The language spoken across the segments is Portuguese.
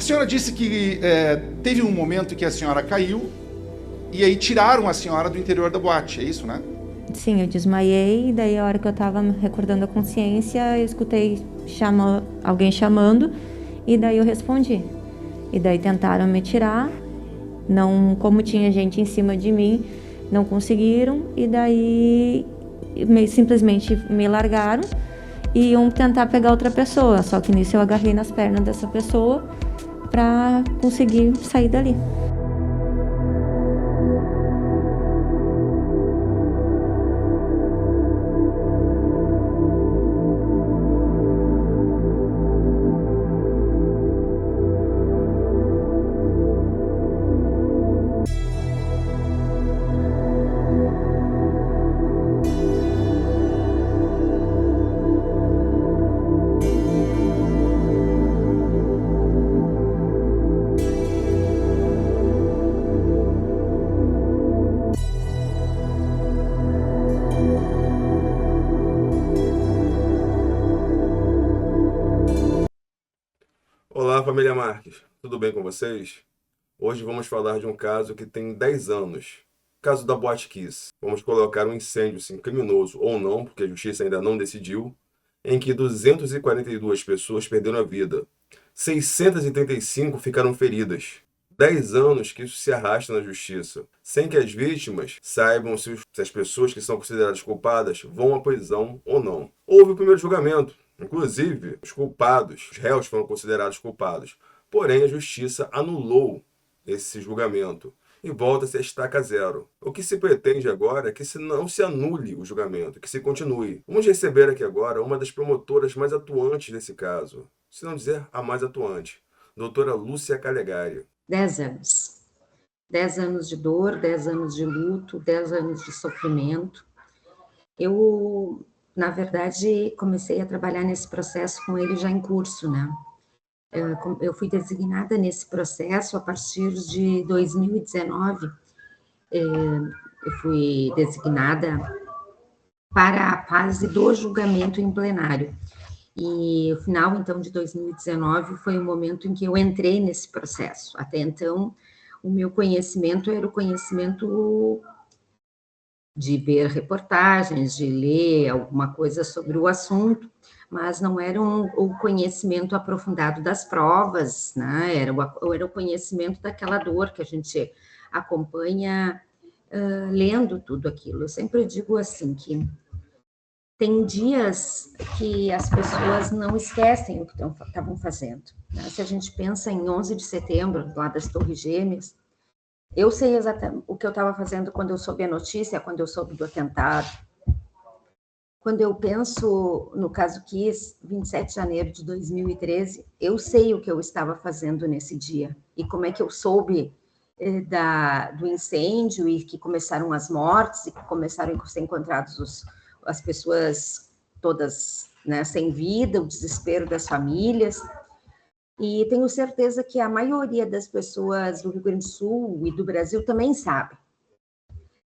senhora disse que teve um momento em que a senhora caiu e aí tiraram a senhora do interior da boate, é isso, né? Sim, eu desmaiei, e daí a hora que eu tava recordando a consciência, eu escutei alguém chamando, e daí eu respondi. E daí tentaram me tirar, não, como tinha gente em cima de mim, não conseguiram, e daí simplesmente me largaram e iam tentar pegar outra pessoa, só que nisso eu agarrei nas pernas dessa pessoa para conseguir sair dali. Olá, família Marques. Tudo bem com vocês? Hoje vamos falar de um caso que tem 10 anos. Caso da Boate Kiss. Vamos colocar um incêndio, sim, criminoso ou não, porque a justiça ainda não decidiu, em que 242 pessoas perderam a vida. 635 ficaram feridas. 10 anos que isso se arrasta na justiça, sem que as vítimas saibam se as pessoas que são consideradas culpadas vão à prisão ou não. Houve o primeiro julgamento. Inclusive, os culpados, os réus foram considerados culpados. Porém, a justiça anulou esse julgamento e volta-se a estaca zero. O que se pretende agora é que não se anule o julgamento, que se continue. Vamos receber aqui agora uma das promotoras mais atuantes desse caso, se não dizer a mais atuante, doutora Lúcia Calegari. 10 anos. 10 anos de dor, 10 anos de luto, 10 anos de sofrimento. Eu, na verdade, comecei a trabalhar nesse processo com ele já em curso, né? Eu fui designada nesse processo a partir de 2019. Eu fui designada para a fase do julgamento em plenário. E o final, então, de 2019 foi o momento em que eu entrei nesse processo. Até então, o meu conhecimento era o conhecimento de ver reportagens, de ler alguma coisa sobre o assunto, mas não era o conhecimento aprofundado das provas, né? Era o conhecimento daquela dor que a gente acompanha lendo tudo aquilo. Eu sempre digo assim que tem dias que as pessoas não esquecem o que estavam fazendo, né? Se a gente pensa em 11 de setembro, lá das Torres Gêmeas, eu sei exatamente o que eu estava fazendo quando eu soube a notícia, quando eu soube do atentado. Quando eu penso no caso Kiss, 27 de janeiro de 2013, eu sei o que eu estava fazendo nesse dia e como é que eu soube do incêndio e que começaram as mortes e que começaram a ser encontrados as pessoas todas, né, sem vida, o desespero das famílias. E tenho certeza que a maioria das pessoas do Rio Grande do Sul e do Brasil também sabe,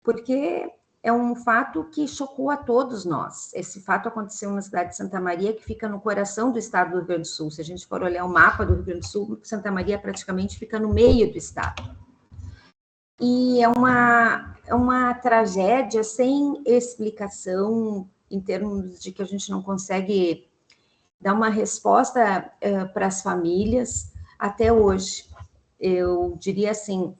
porque é um fato que chocou a todos nós. Esse fato aconteceu na cidade de Santa Maria, que fica no coração do estado do Rio Grande do Sul. Se a gente for olhar o mapa do Rio Grande do Sul, Santa Maria praticamente fica no meio do estado. E é uma tragédia sem explicação, em termos de que a gente não consegue dar uma resposta para as famílias até hoje. Eu diria assim,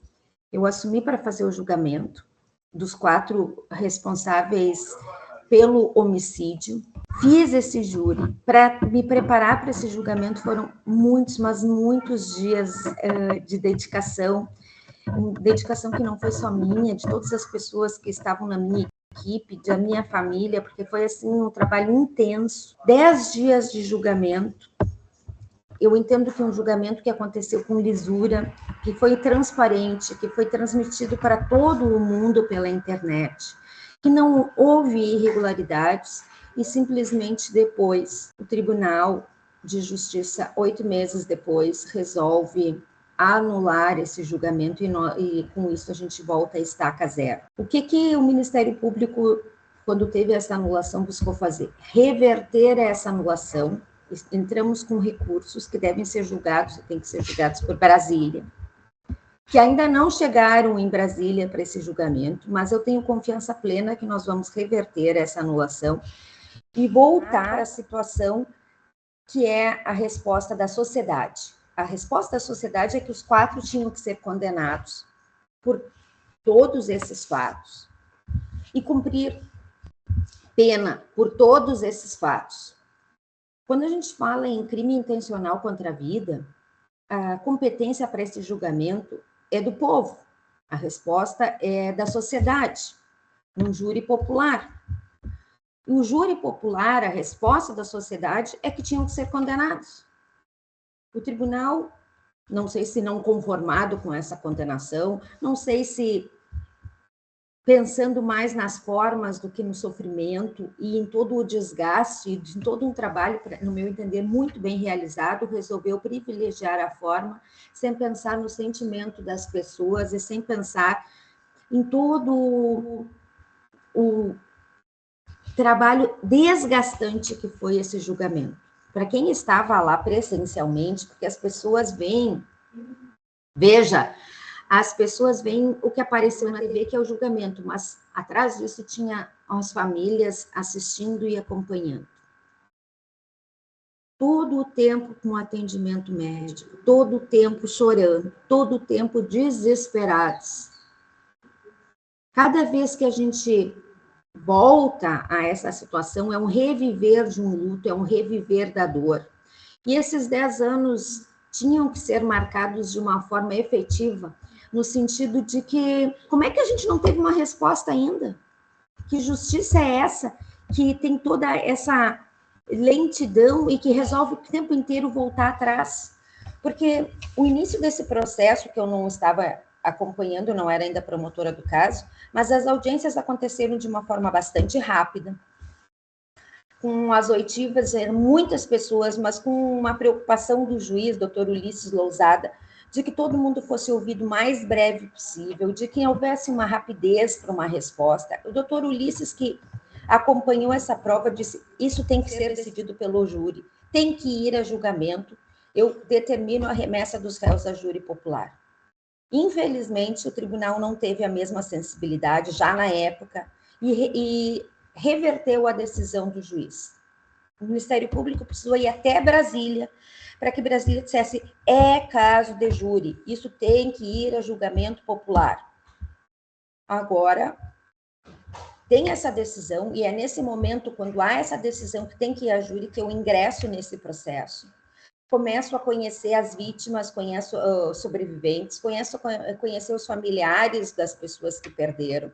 eu assumi para fazer o julgamento dos 4 responsáveis pelo homicídio, fiz esse júri. Para me preparar para esse julgamento foram muitos, mas muitos dias de dedicação que não foi só minha, de todas as pessoas que estavam na minha equipe, da minha família, porque foi assim um trabalho intenso. 10 dias de julgamento. Eu entendo que um julgamento que aconteceu com lisura, que foi transparente, que foi transmitido para todo o mundo pela internet, que não houve irregularidades e simplesmente depois o Tribunal de Justiça, 8 meses depois, resolve anular esse julgamento e com isso a gente volta a estaca zero. O que o Ministério Público, quando teve essa anulação, buscou fazer? Reverter essa anulação entramos com recursos que devem ser julgados, tem que ser julgados por Brasília, que ainda não chegaram em Brasília para esse julgamento, mas eu tenho confiança plena que nós vamos reverter essa anulação e voltar para a situação que é a resposta da sociedade. A resposta da sociedade é que os 4 tinham que ser condenados por todos esses fatos e cumprir pena por todos esses fatos. Quando a gente fala em crime intencional contra a vida, a competência para esse julgamento é do povo. A resposta é da sociedade, um júri popular. E o júri popular, a resposta da sociedade é que tinham que ser condenados. O tribunal, não sei se não conformado com essa condenação, não sei se pensando mais nas formas do que no sofrimento e em todo o desgaste, em todo um trabalho, no meu entender, muito bem realizado, resolveu privilegiar a forma, sem pensar no sentimento das pessoas e sem pensar em todo o trabalho desgastante que foi esse julgamento. Para quem estava lá presencialmente, porque as pessoas veem, veja, as pessoas veem o que apareceu na TV, que é o julgamento, mas atrás disso tinha as famílias assistindo e acompanhando. Todo o tempo com atendimento médico, todo o tempo chorando, todo o tempo desesperados. Cada vez que a gente volta a essa situação, é um reviver de um luto, é um reviver da dor. E esses 10 anos tinham que ser marcados de uma forma efetiva, no sentido de que, como é que a gente não teve uma resposta ainda? Que justiça é essa que tem toda essa lentidão e que resolve o tempo inteiro voltar atrás? Porque o início desse processo, que eu não estava acompanhando, não era ainda promotora do caso, mas as audiências aconteceram de uma forma bastante rápida, com as oitivas, eram muitas pessoas, mas com uma preocupação do juiz, doutor Ulisses Lousada, de que todo mundo fosse ouvido o mais breve possível, de que houvesse uma rapidez para uma resposta. O doutor Ulisses, que acompanhou essa prova, disse, isso tem que ser decidido pelo júri, tem que ir a julgamento, eu determino a remessa dos réus a júri popular. Infelizmente, o tribunal não teve a mesma sensibilidade já na época e reverteu a decisão do juiz. O Ministério Público precisou ir até Brasília para que Brasília dissesse, é caso de júri, isso tem que ir a julgamento popular. Agora, tem essa decisão, e é nesse momento, quando há essa decisão que tem que ir a júri, que eu ingresso nesse processo. Começo a conhecer as vítimas, conheço sobreviventes, começo a conhecer os familiares das pessoas que perderam.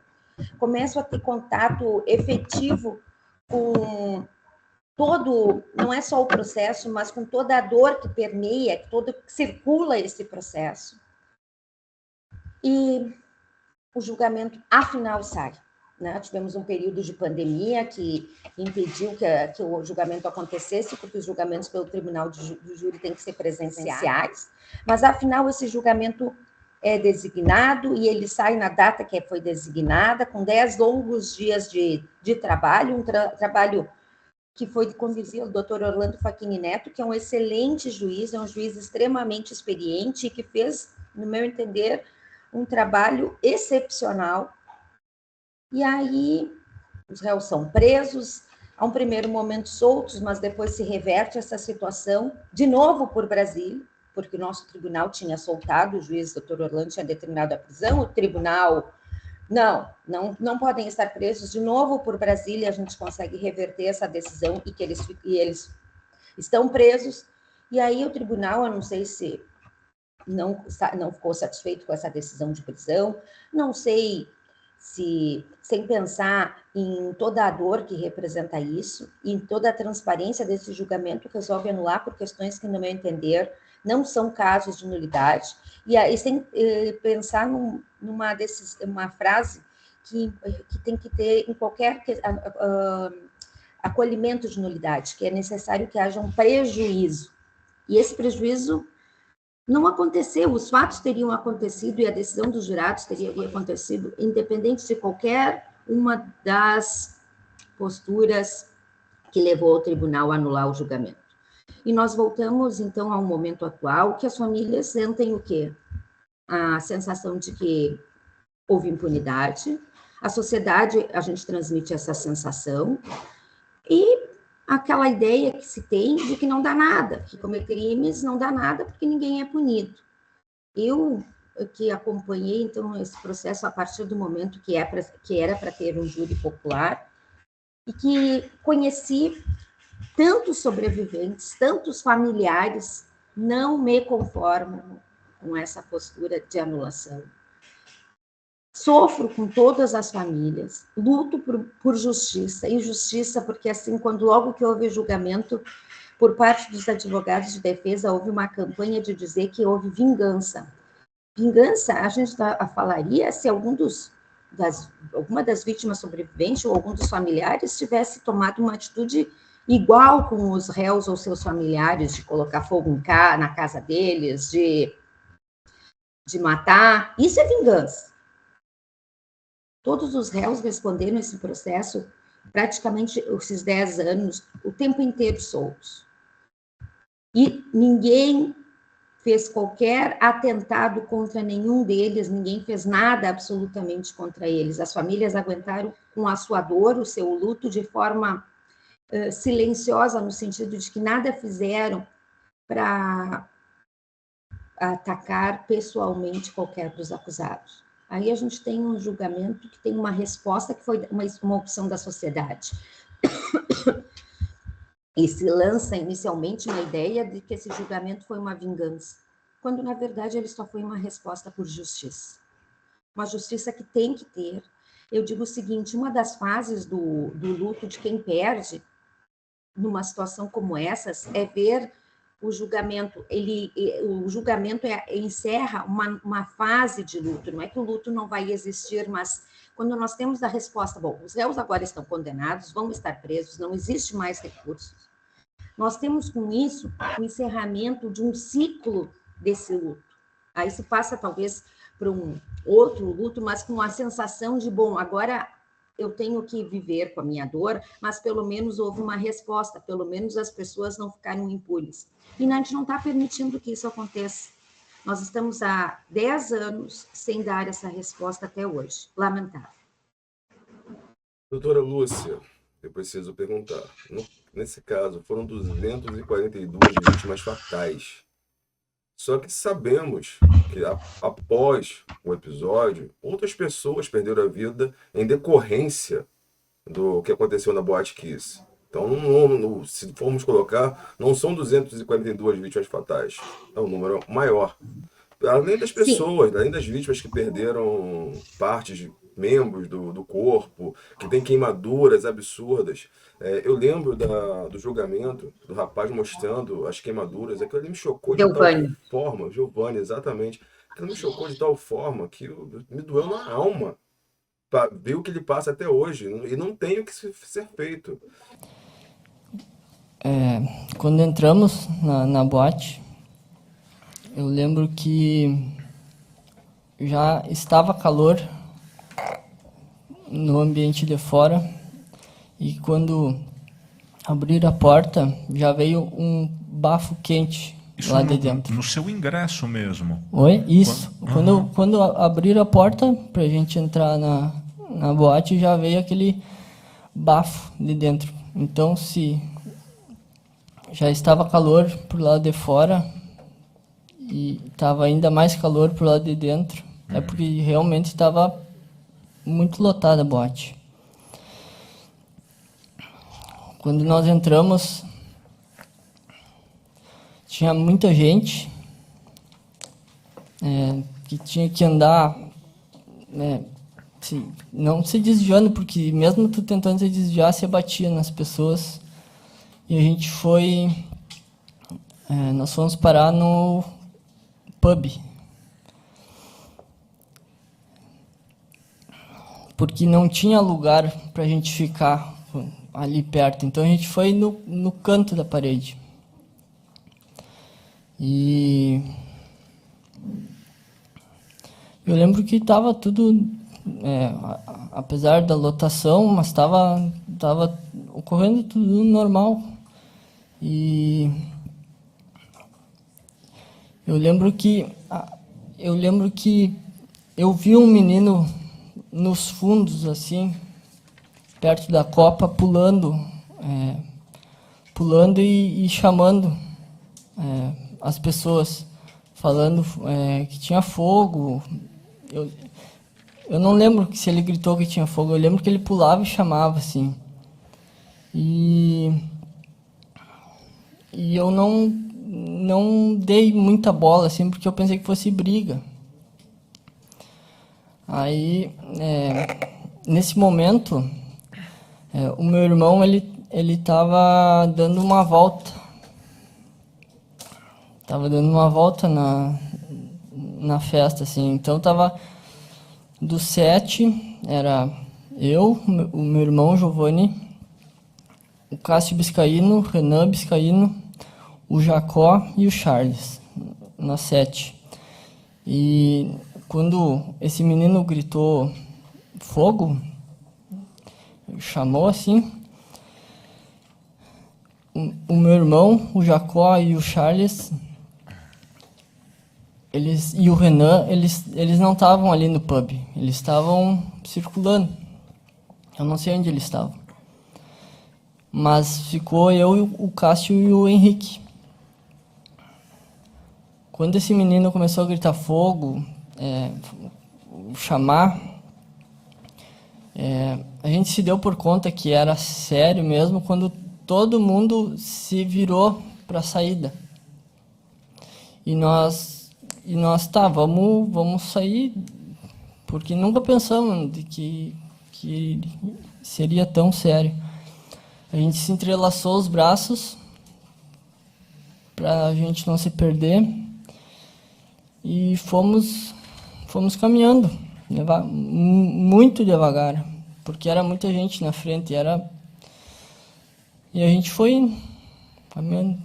Começo a ter contato efetivo com todo, não é só o processo, mas com toda a dor que permeia, que circula esse processo. E o julgamento, afinal, sai. Né? Tivemos um período de pandemia que impediu que o julgamento acontecesse, porque os julgamentos pelo tribunal do júri têm que ser presenciais, mas, afinal, esse julgamento é designado e ele sai na data que foi designada, com 10 longos dias de trabalho, trabalho que foi conduzido o doutor Orlando Facchini Neto, que é um excelente juiz, é um juiz extremamente experiente e que fez, no meu entender, um trabalho excepcional. E aí, os réus são presos, a um primeiro momento soltos, mas depois se reverte essa situação, de novo por Brasília, porque o nosso tribunal tinha soltado, o juiz doutor Orlando tinha determinado a prisão, o tribunal, não podem estar presos, de novo por Brasília, a gente consegue reverter essa decisão e que eles estão presos, e aí o tribunal, eu não sei se não ficou satisfeito com essa decisão de prisão, não sei se, sem pensar em toda a dor que representa isso, e em toda a transparência desse julgamento, resolve anular por questões que, no meu entender, não são casos de nulidade, e aí sem pensar numa frase que tem que ter em qualquer acolhimento de nulidade, que é necessário que haja um prejuízo, e esse prejuízo não aconteceu, os fatos teriam acontecido e a decisão dos jurados teria acontecido independente de qualquer uma das posturas que levou o tribunal a anular o julgamento. E nós voltamos, então, ao momento atual, que as famílias sentem o quê? A sensação de que houve impunidade, a sociedade, a gente transmite essa sensação, e aquela ideia que se tem de que não dá nada, que cometer crimes não dá nada porque ninguém é punido. Eu que acompanhei, então, esse processo a partir do momento que era para ter um júri popular, e que conheci tantos sobreviventes, tantos familiares, não me conformam com essa postura de anulação. Sofro com todas as famílias, luto por justiça, e justiça porque, assim, logo que houve julgamento, por parte dos advogados de defesa, houve uma campanha de dizer que houve vingança. Vingança, a gente falaria se alguma das vítimas sobreviventes ou algum dos familiares tivesse tomado uma atitude igual com os réus ou seus familiares, de colocar fogo na casa deles, de matar. Isso é vingança. Todos os réus responderam esse processo praticamente esses 10 anos, o tempo inteiro soltos. E ninguém fez qualquer atentado contra nenhum deles, ninguém fez nada absolutamente contra eles. As famílias aguentaram com a sua dor, o seu luto, de forma silenciosa, no sentido de que nada fizeram para atacar pessoalmente qualquer dos acusados. Aí a gente tem um julgamento que tem uma resposta que foi uma opção da sociedade. E se lança inicialmente uma ideia de que esse julgamento foi uma vingança, quando na verdade ele só foi uma resposta por justiça. Uma justiça que tem que ter. Eu digo o seguinte, uma das fases do luto de quem perde, numa situação como essas, é ver o julgamento. O julgamento encerra uma fase de luto. Não é que o luto não vai existir, mas quando nós temos a resposta, bom, os réus agora estão condenados, vão estar presos, não existe mais recursos. Nós temos com isso o encerramento de um ciclo desse luto. Aí se passa talvez para um outro luto, mas com a sensação de, bom, agora eu tenho que viver com a minha dor, mas pelo menos houve uma resposta, pelo menos as pessoas não ficaram impunes. E a gente não está permitindo que isso aconteça. Nós estamos há 10 anos sem dar essa resposta até hoje. Lamentável. Doutora Lúcia, eu preciso perguntar. Nesse caso, foram 242 vítimas fatais. Só que sabemos que após o episódio, outras pessoas perderam a vida em decorrência do que aconteceu na Boate Kiss. Então, se formos colocar, não são 242 vítimas fatais. É um número maior. Além das pessoas, além das vítimas que perderam partes, membros do corpo, que tem queimaduras absurdas. Eu lembro do julgamento do rapaz mostrando as queimaduras. Aquilo ali me chocou de tal forma. Giovanni, exatamente. Aquilo me chocou de tal forma que me doeu na alma. Para ver o que ele passa até hoje. E não tem o que ser feito. Quando entramos na boate, eu lembro que já estava calor no ambiente de fora, e quando abriram a porta, já veio um bafo quente. Isso lá de dentro. No seu ingresso mesmo? Oi? Isso. Quando abriram a porta pra gente entrar na boate, já veio aquele bafo de dentro. Então, se já estava calor pro lado de fora e estava ainda mais calor pro lado de dentro, é porque realmente estava muito lotada a boate. Quando nós entramos, tinha muita gente que tinha que andar, não se desviando, porque mesmo tu tentando se desviar, você batia nas pessoas. E a gente nós fomos parar no pub, porque não tinha lugar para a gente ficar ali perto. Então a gente foi no canto da parede. E eu lembro que estava tudo, apesar da lotação, mas estava ocorrendo tudo normal. E Eu lembro que eu vi um menino nos fundos, assim, perto da copa, pulando e chamando as pessoas, falando que tinha fogo. Eu não lembro se ele gritou que tinha fogo, eu lembro que ele pulava e chamava, assim. E eu não dei muita bola, assim, porque eu pensei que fosse briga. Aí, nesse momento, o meu irmão, ele estava dando uma volta. Estava dando uma volta na festa, assim. Então, estava dos 7, era eu, o meu irmão Giovanni, o Cássio Biscaíno, o Renan Biscaíno, o Jacó e o Charles, nós 7. E quando esse menino gritou fogo, chamou assim, o meu irmão, o Jacó e o Charles, e o Renan, eles não estavam ali no pub, eles estavam circulando. Eu não sei onde eles estavam. Mas ficou eu, o Cássio e o Henrique. Quando esse menino começou a gritar fogo, chamar, a gente se deu por conta que era sério mesmo quando todo mundo se virou para a saída. E nós vamos sair, porque nunca pensamos de que seria tão sério. A gente se entrelaçou os braços para a gente não se perder e fomos caminhando, muito devagar, porque era muita gente na frente, e a gente foi caminhando.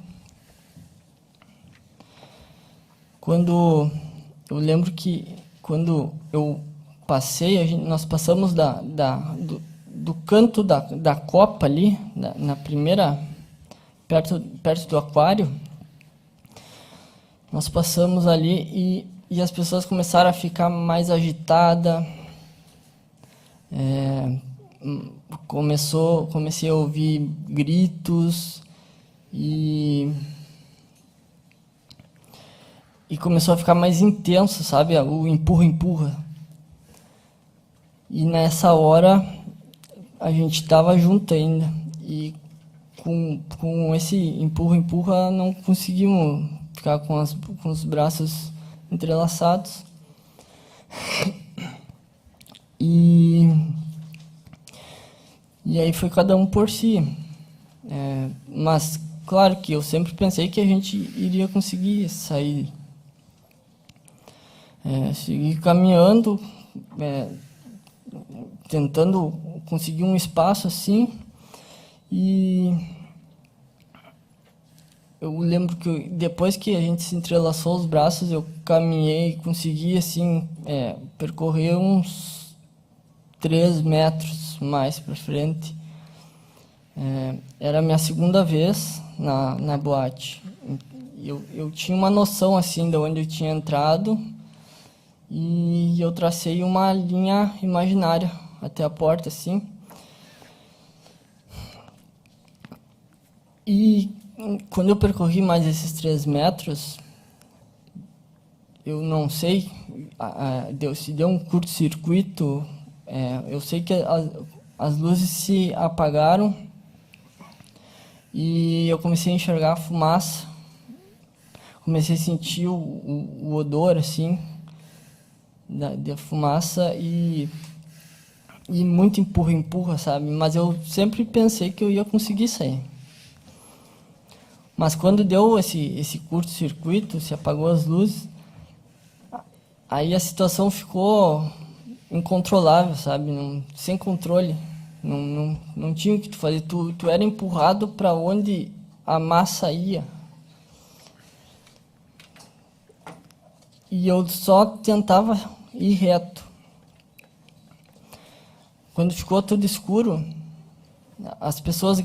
Eu lembro que quando eu passei, nós passamos do canto da copa ali, na primeira, perto do aquário, nós passamos ali e as pessoas começaram a ficar mais agitadas. Comecei a ouvir gritos e começou a ficar mais intenso, sabe? O empurra. E nessa hora a gente estava junto ainda. E com esse empurra, não conseguimos ficar com os braços entrelaçados. E aí foi cada um por si. Mas, claro que eu sempre pensei que a gente iria conseguir sair. Seguir caminhando, tentando conseguir um espaço assim. E eu lembro que depois que a gente se entrelaçou os braços, eu caminhei e consegui assim, percorrer uns 3 metros mais para frente. Era a minha segunda vez na boate. Eu tinha uma noção assim de onde eu tinha entrado e eu tracei uma linha imaginária até a porta assim. E quando eu percorri mais esses 3 metros, eu não sei, se deu um curto-circuito, eu sei que as luzes se apagaram e eu comecei a enxergar a fumaça, comecei a sentir o odor, assim, da fumaça e muito empurra, sabe? Mas eu sempre pensei que eu ia conseguir sair. Mas quando deu esse curto-circuito, se apagou as luzes, aí a situação ficou incontrolável, sabe? Sem controle. Não tinha o que tu fazer. Tu era empurrado para onde a massa ia. E eu só tentava ir reto. Quando ficou tudo escuro, as pessoas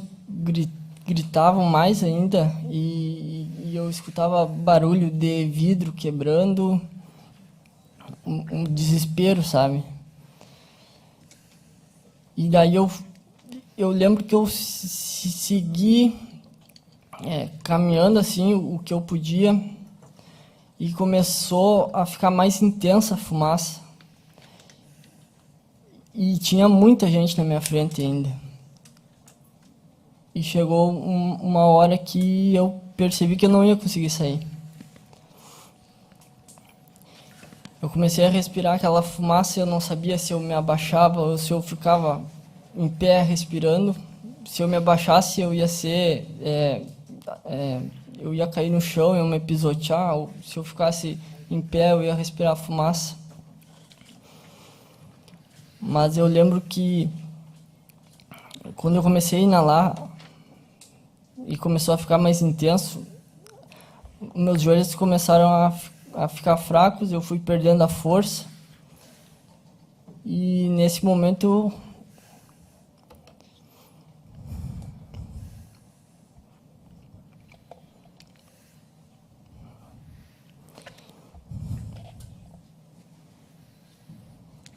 gritavam mais ainda e eu escutava barulho de vidro quebrando, um desespero, sabe? E daí eu lembro que eu segui caminhando assim o que eu podia e começou a ficar mais intensa a fumaça. E tinha muita gente na minha frente ainda. E chegou uma hora que eu percebi que eu não ia conseguir sair. Eu comecei a respirar aquela fumaça e eu não sabia se eu me abaixava ou se eu ficava em pé respirando. Se eu me abaixasse, eu ia ser... eu ia cair no chão, eu ia me pisotear. Ou se eu ficasse em pé, eu ia respirar fumaça. Mas eu lembro que quando eu comecei a inalar e começou a ficar mais intenso, meus joelhos começaram a ficar fracos, eu fui perdendo a força. E nesse momento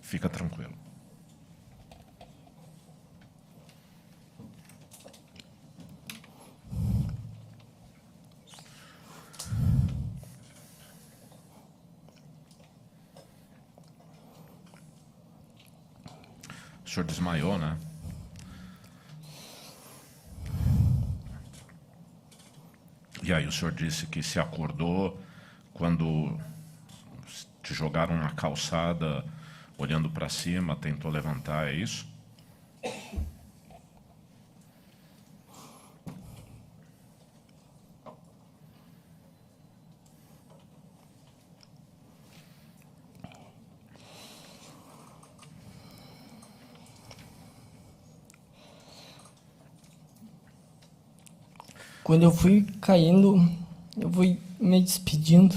Fica tranquilo. O senhor desmaiou, né? E aí o senhor disse que se acordou quando te jogaram na calçada, olhando para cima, tentou levantar, é isso? quando eu fui caindo, eu fui me despedindo.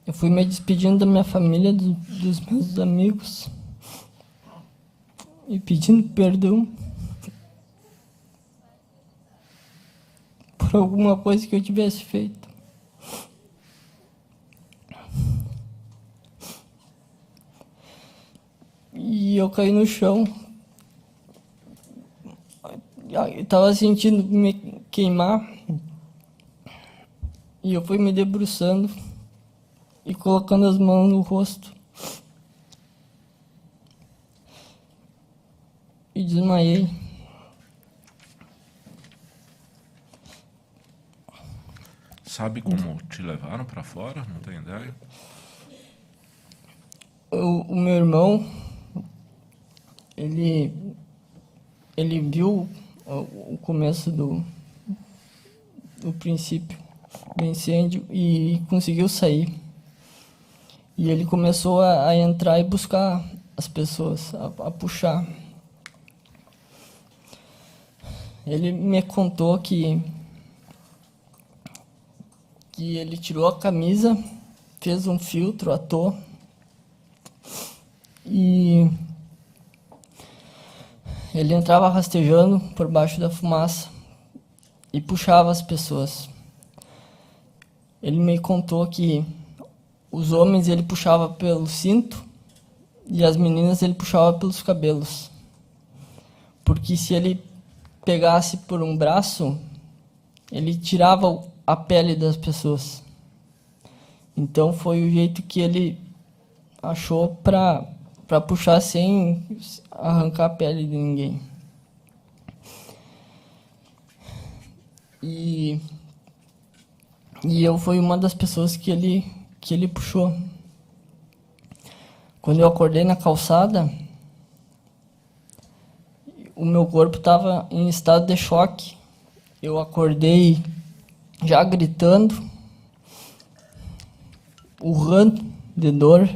Eu fui me despedindo da minha família, dos meus amigos e pedindo perdão por alguma coisa que eu tivesse feito. E eu caí no chão. Eu estava sentindo me queimar e eu fui me debruçando e colocando as mãos no rosto. E desmaiei. Sabe como te levaram para fora? Não tem ideia? O meu irmão, ele viu o começo do princípio do incêndio e conseguiu sair. E ele começou a entrar e buscar as pessoas, a puxar. Ele me contou que ele tirou a camisa, fez um filtro, atou e ele entrava rastejando por baixo da fumaça e puxava as pessoas. Ele me contou que os homens ele puxava pelo cinto e as meninas ele puxava pelos cabelos. Porque se ele pegasse por um braço, ele tirava a pele das pessoas. Então foi o jeito que ele achou para puxar sem arrancar a pele de ninguém. E eu fui uma das pessoas que ele puxou. Quando eu acordei na calçada, o meu corpo estava em estado de choque. Eu acordei já gritando, urrando de dor,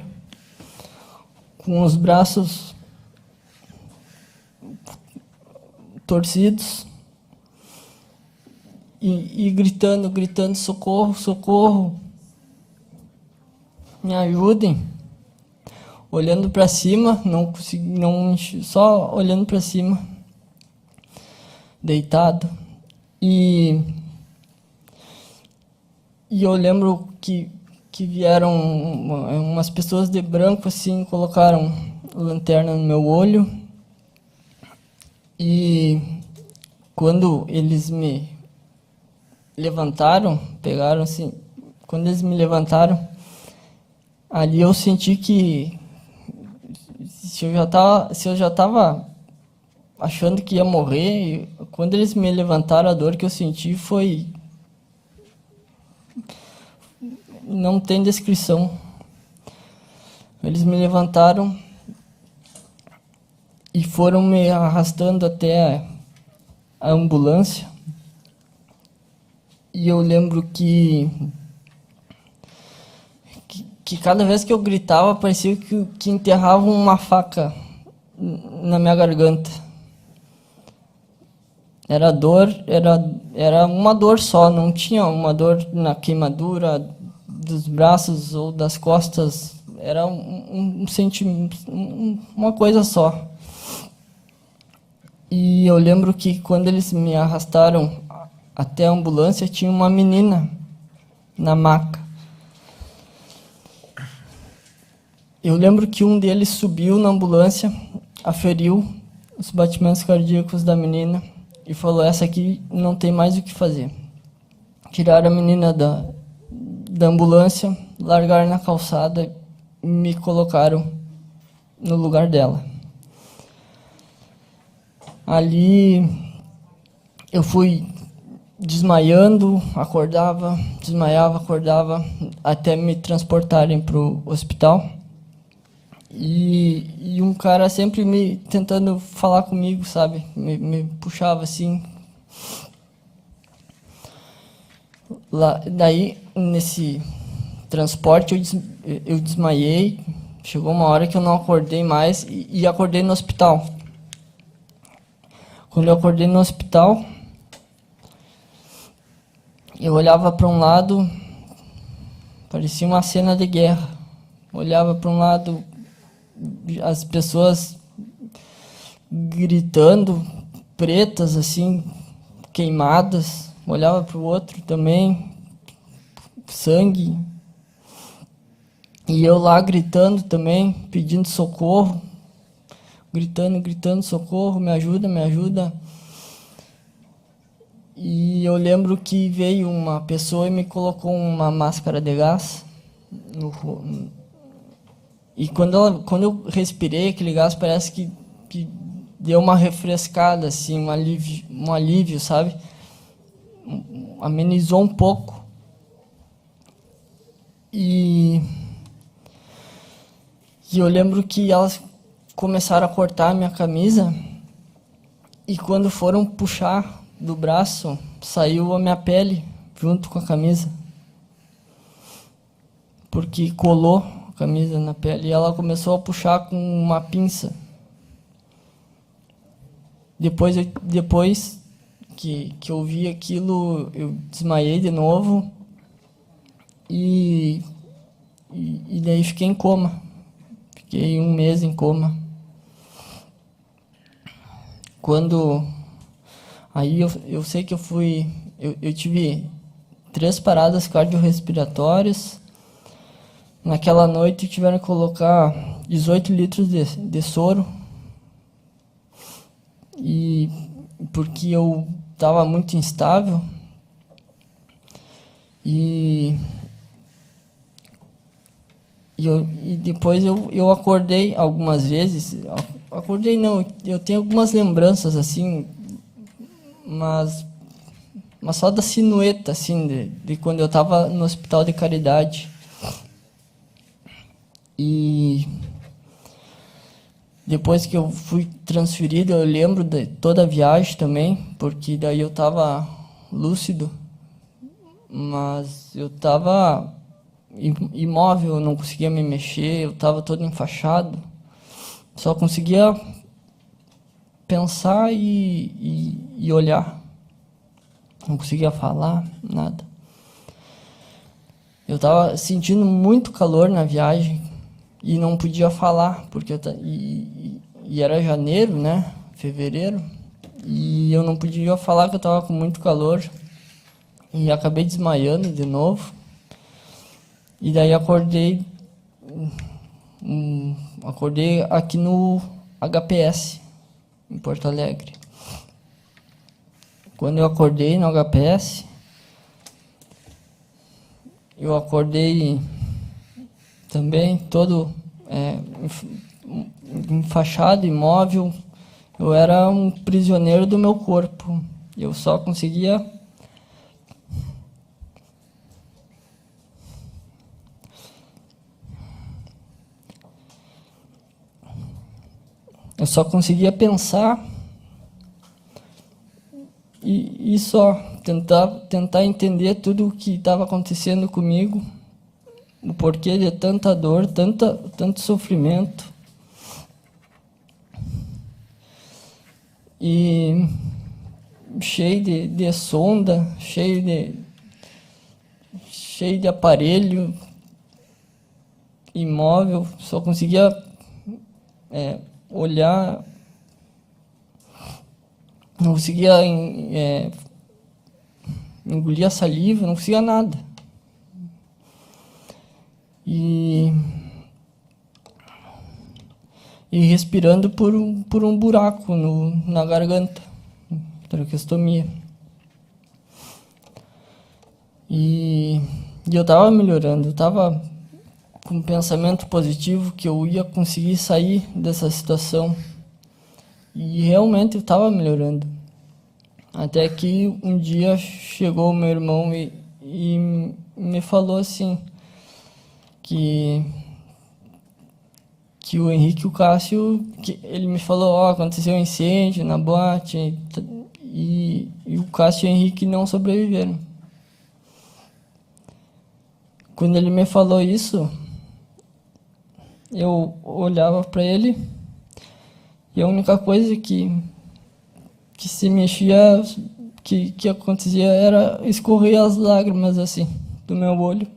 com os braços torcidos. e gritando, socorro, socorro, me ajudem. Olhando para cima, não consegui, só olhando para cima, deitado. E eu lembro que vieram umas pessoas de branco assim, colocaram lanterna no meu olho. E quando eles me levantaram, pegaram assim, quando eles me levantaram, ali eu senti que se eu já estava achando que ia morrer, quando eles me levantaram, a dor que eu senti foi, não tem descrição. Eles me levantaram e foram me arrastando até a ambulância. E eu lembro que cada vez que eu gritava, parecia que enterravam uma faca na minha garganta. Era dor, era uma dor só, não tinha uma dor na queimadura dos braços ou das costas, era um sentimento, uma coisa só. E eu lembro que quando eles me arrastaram até a ambulância, tinha uma menina na maca. Eu lembro que um deles subiu na ambulância, aferiu os batimentos cardíacos da menina e falou: essa aqui não tem mais o que fazer. Tiraram a menina da ambulância, largaram na calçada e me colocaram no lugar dela. Ali eu fui desmaiando, acordava, desmaiava, acordava, até me transportarem para o hospital. E um cara sempre me tentando falar comigo, sabe? Me puxava assim. Daí, nesse transporte, eu desmaiei. Chegou uma hora que eu não acordei mais e acordei no hospital. Quando eu acordei no hospital, eu olhava para um lado, parecia uma cena de guerra. Olhava para um lado, as pessoas gritando, pretas assim, queimadas. Olhava para o outro também, sangue. E eu lá gritando também, pedindo socorro. Gritando, socorro, me ajuda, me ajuda. E eu lembro que veio uma pessoa e me colocou uma máscara de gás e quando eu respirei aquele gás, parece que deu uma refrescada, assim, um alívio, sabe? Amenizou um pouco. E eu lembro que elas começaram a cortar a minha camisa e quando foram puxar do braço, saiu a minha pele junto com a camisa. Porque colou a camisa na pele e ela começou a puxar com uma pinça. Depois que eu vi aquilo, eu desmaiei de novo e daí fiquei em coma. Fiquei 1 mês em coma. Aí eu sei que eu tive 3 paradas cardiorrespiratórias. Naquela noite tiveram que colocar 18 litros de soro. E porque eu estava muito instável. E depois eu acordei algumas vezes. Acordei não, eu tenho algumas lembranças assim, mas só da sinueta assim de quando eu estava no hospital de caridade. E depois que eu fui transferido, eu lembro de toda a viagem também, porque daí eu estava lúcido, mas eu estava imóvel, eu não conseguia me mexer, eu estava todo enfaixado. Só conseguia pensar e olhar. não conseguia falar, nada. Eu estava sentindo muito calor na viagem e não podia falar, porque e era janeiro, né? Fevereiro, e eu não podia falar que eu estava com muito calor e acabei desmaiando de novo. E daí acordei aqui no HPS, em Porto Alegre. Quando eu acordei no HPS, eu acordei também todo enfaixado, imóvel. Eu era um prisioneiro do meu corpo. Eu só conseguia pensar e só tentar entender tudo o que estava acontecendo comigo, o porquê de tanta dor, tanto sofrimento. E cheio de sonda, cheio de aparelho imóvel, só conseguia olhar, não conseguia engolir a saliva, não conseguia nada. E respirando por um buraco na garganta, traqueostomia. E eu estava melhorando, eu estava com um pensamento positivo que eu ia conseguir sair dessa situação. E realmente eu estava melhorando. Até que um dia chegou o meu irmão e me falou assim, que o Henrique e o Cássio, ele me falou, aconteceu um incêndio na boate e o Cássio e o Henrique não sobreviveram. Quando ele me falou isso, eu olhava para ele e a única coisa que se mexia, que acontecia era escorrer as lágrimas assim do meu olho.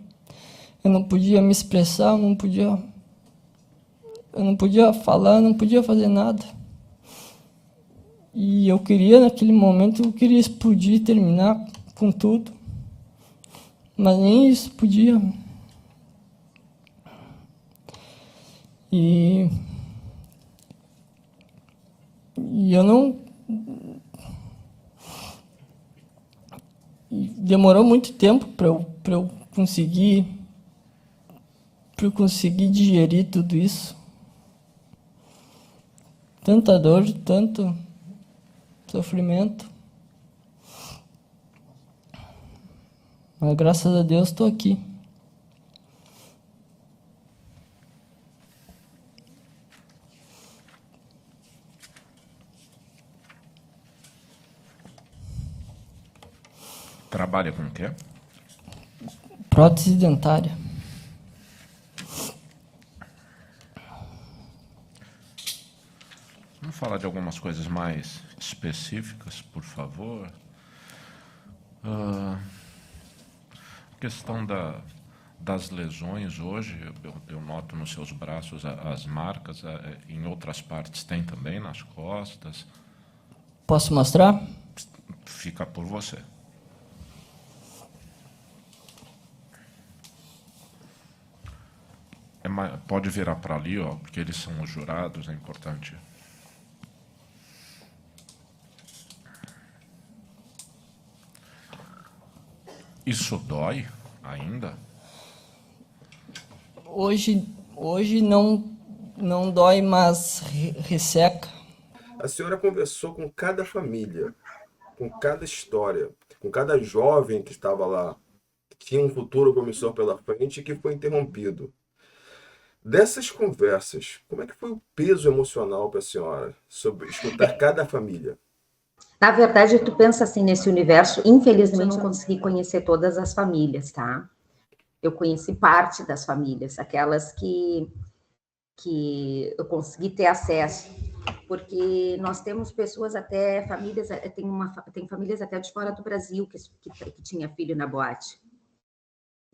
Eu não podia me expressar, eu não podia falar, não podia fazer nada. E eu queria, naquele momento, explodir, terminar com tudo. Mas nem isso podia. E eu não... Demorou muito tempo para eu conseguir digerir tudo isso. Tanta dor, tanto sofrimento. Mas graças a Deus estou aqui. Trabalha com o quê? Prótese dentária. Vamos falar de algumas coisas mais específicas, por favor. A questão das lesões hoje, eu noto nos seus braços as marcas, em outras partes tem também, nas costas. Posso mostrar? Fica por você. Pode virar para ali, porque eles são os jurados, é importante. Isso dói ainda? Hoje não dói, mas resseca. A senhora conversou com cada família, com cada história, com cada jovem que estava lá, que tinha um futuro promissor pela frente e que foi interrompido. Dessas conversas, como é que foi o peso emocional para a senhora sobre escutar cada família? Na verdade, tu pensa assim, nesse universo, infelizmente eu não consegui conhecer todas as famílias, tá? Eu conheci parte das famílias, aquelas que eu consegui ter acesso, porque nós temos pessoas até, famílias, tem famílias até de fora do Brasil que tinha filho na boate.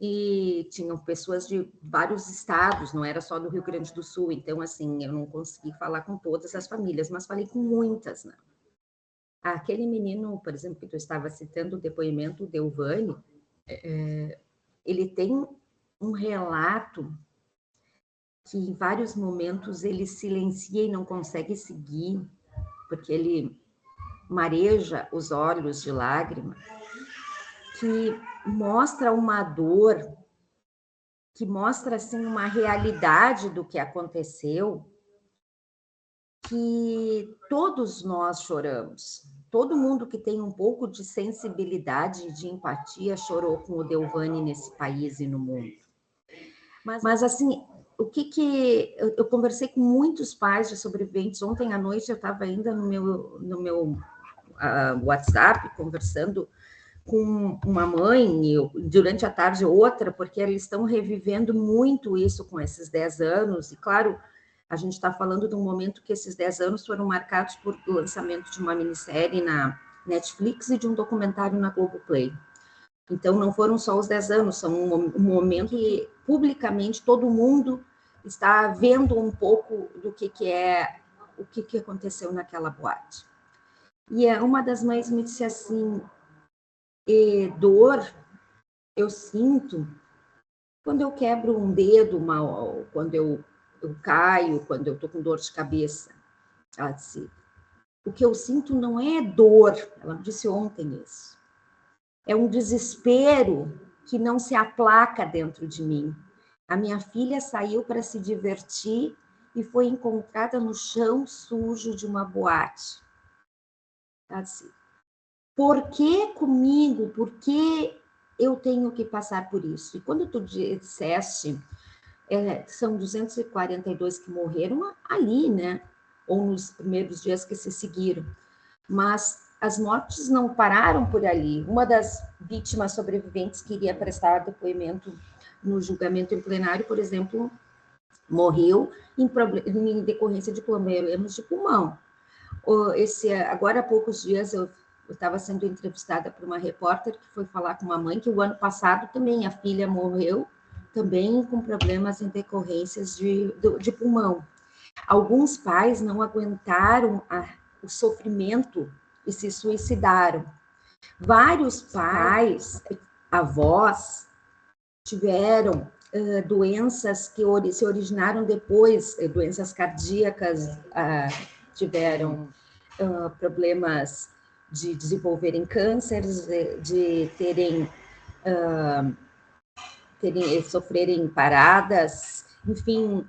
E tinham pessoas de vários estados, não era só do Rio Grande do Sul, então, assim, eu não consegui falar com todas as famílias, mas falei com muitas, né? Aquele menino, por exemplo, que tu estava citando, o depoimento, o Delvani, ele tem um relato que em vários momentos ele silencia e não consegue seguir, porque ele mareja os olhos de lágrima, que mostra uma dor, que mostra assim uma realidade do que aconteceu, que todos nós choramos. Todo mundo que tem um pouco de sensibilidade e de empatia chorou com o Delvani nesse país e no mundo. Mas assim, eu conversei com muitos pais de sobreviventes. Ontem à noite eu estava ainda no meu WhatsApp conversando com uma mãe, durante a tarde outra, porque eles estão revivendo muito isso com esses 10 anos, e claro, a gente está falando de um momento que esses 10 anos foram marcados por o lançamento de uma minissérie na Netflix e de um documentário na Globoplay. Então, não foram só os 10 anos, são um momento que, publicamente, todo mundo está vendo um pouco do que aconteceu naquela boate. E uma das mães me disse assim, dor eu sinto quando eu quebro um dedo, quando eu caio, quando eu estou com dor de cabeça. Ela disse, o que eu sinto não é dor, ela me disse ontem isso, é um desespero que não se aplaca dentro de mim. A minha filha saiu para se divertir e foi encontrada no chão sujo de uma boate. Ela disse, por que comigo? Por que eu tenho que passar por isso? E quando tu disseste, são 242 que morreram ali, né? Ou nos primeiros dias que se seguiram. Mas as mortes não pararam por ali. Uma das vítimas sobreviventes que iria prestar depoimento no julgamento em plenário, por exemplo, morreu em decorrência de problemas de pulmão. Agora há poucos dias eu estava sendo entrevistada por uma repórter que foi falar com uma mãe que o ano passado também a filha morreu, também com problemas em decorrências de pulmão. Alguns pais não aguentaram o sofrimento e se suicidaram. Vários pais, avós, tiveram doenças que se originaram depois, doenças cardíacas, tiveram problemas de desenvolverem cânceres, de sofrerem paradas, enfim.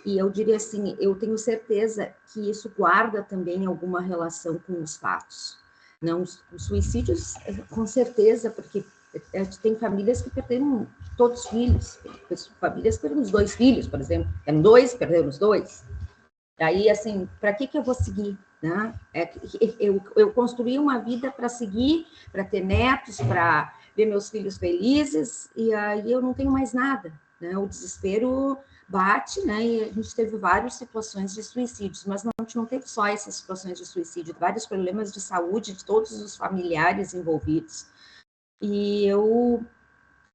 E eu diria assim, eu tenho certeza que isso guarda também alguma relação com os fatos. Não, os suicídios, com certeza, porque tem famílias que perderam todos os filhos, famílias que perderam os 2 filhos, por exemplo, eram 2, perderam os 2. Aí, assim, para que eu vou seguir? Né? Eu construí uma vida para seguir, para ter netos, para ver meus filhos felizes, e aí eu não tenho mais nada. Né? O desespero bate, né? E a gente teve várias situações de suicídios, mas a gente não teve só essas situações de suicídio, vários problemas de saúde de todos os familiares envolvidos. E eu,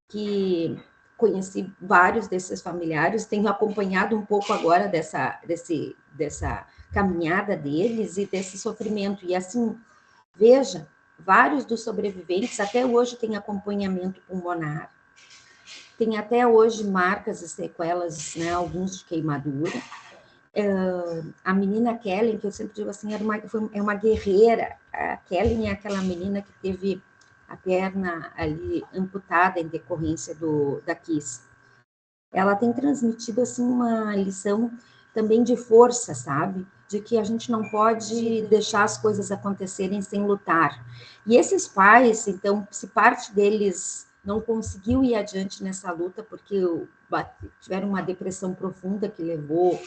que conheci vários desses familiares, tenho acompanhado um pouco agora dessa caminhada deles e desse sofrimento. E assim, veja, vários dos sobreviventes até hoje têm acompanhamento pulmonar, tem até hoje marcas e sequelas, né, alguns de queimadura. A menina Kellen, que eu sempre digo assim, é uma guerreira. A Kellen é aquela menina que teve a perna ali amputada em decorrência da Kiss. Ela tem transmitido assim uma lição também de força, sabe? De que a gente não pode deixar as coisas acontecerem sem lutar. E esses pais, então, se parte deles não conseguiu ir adiante nessa luta porque tiveram uma depressão profunda que levou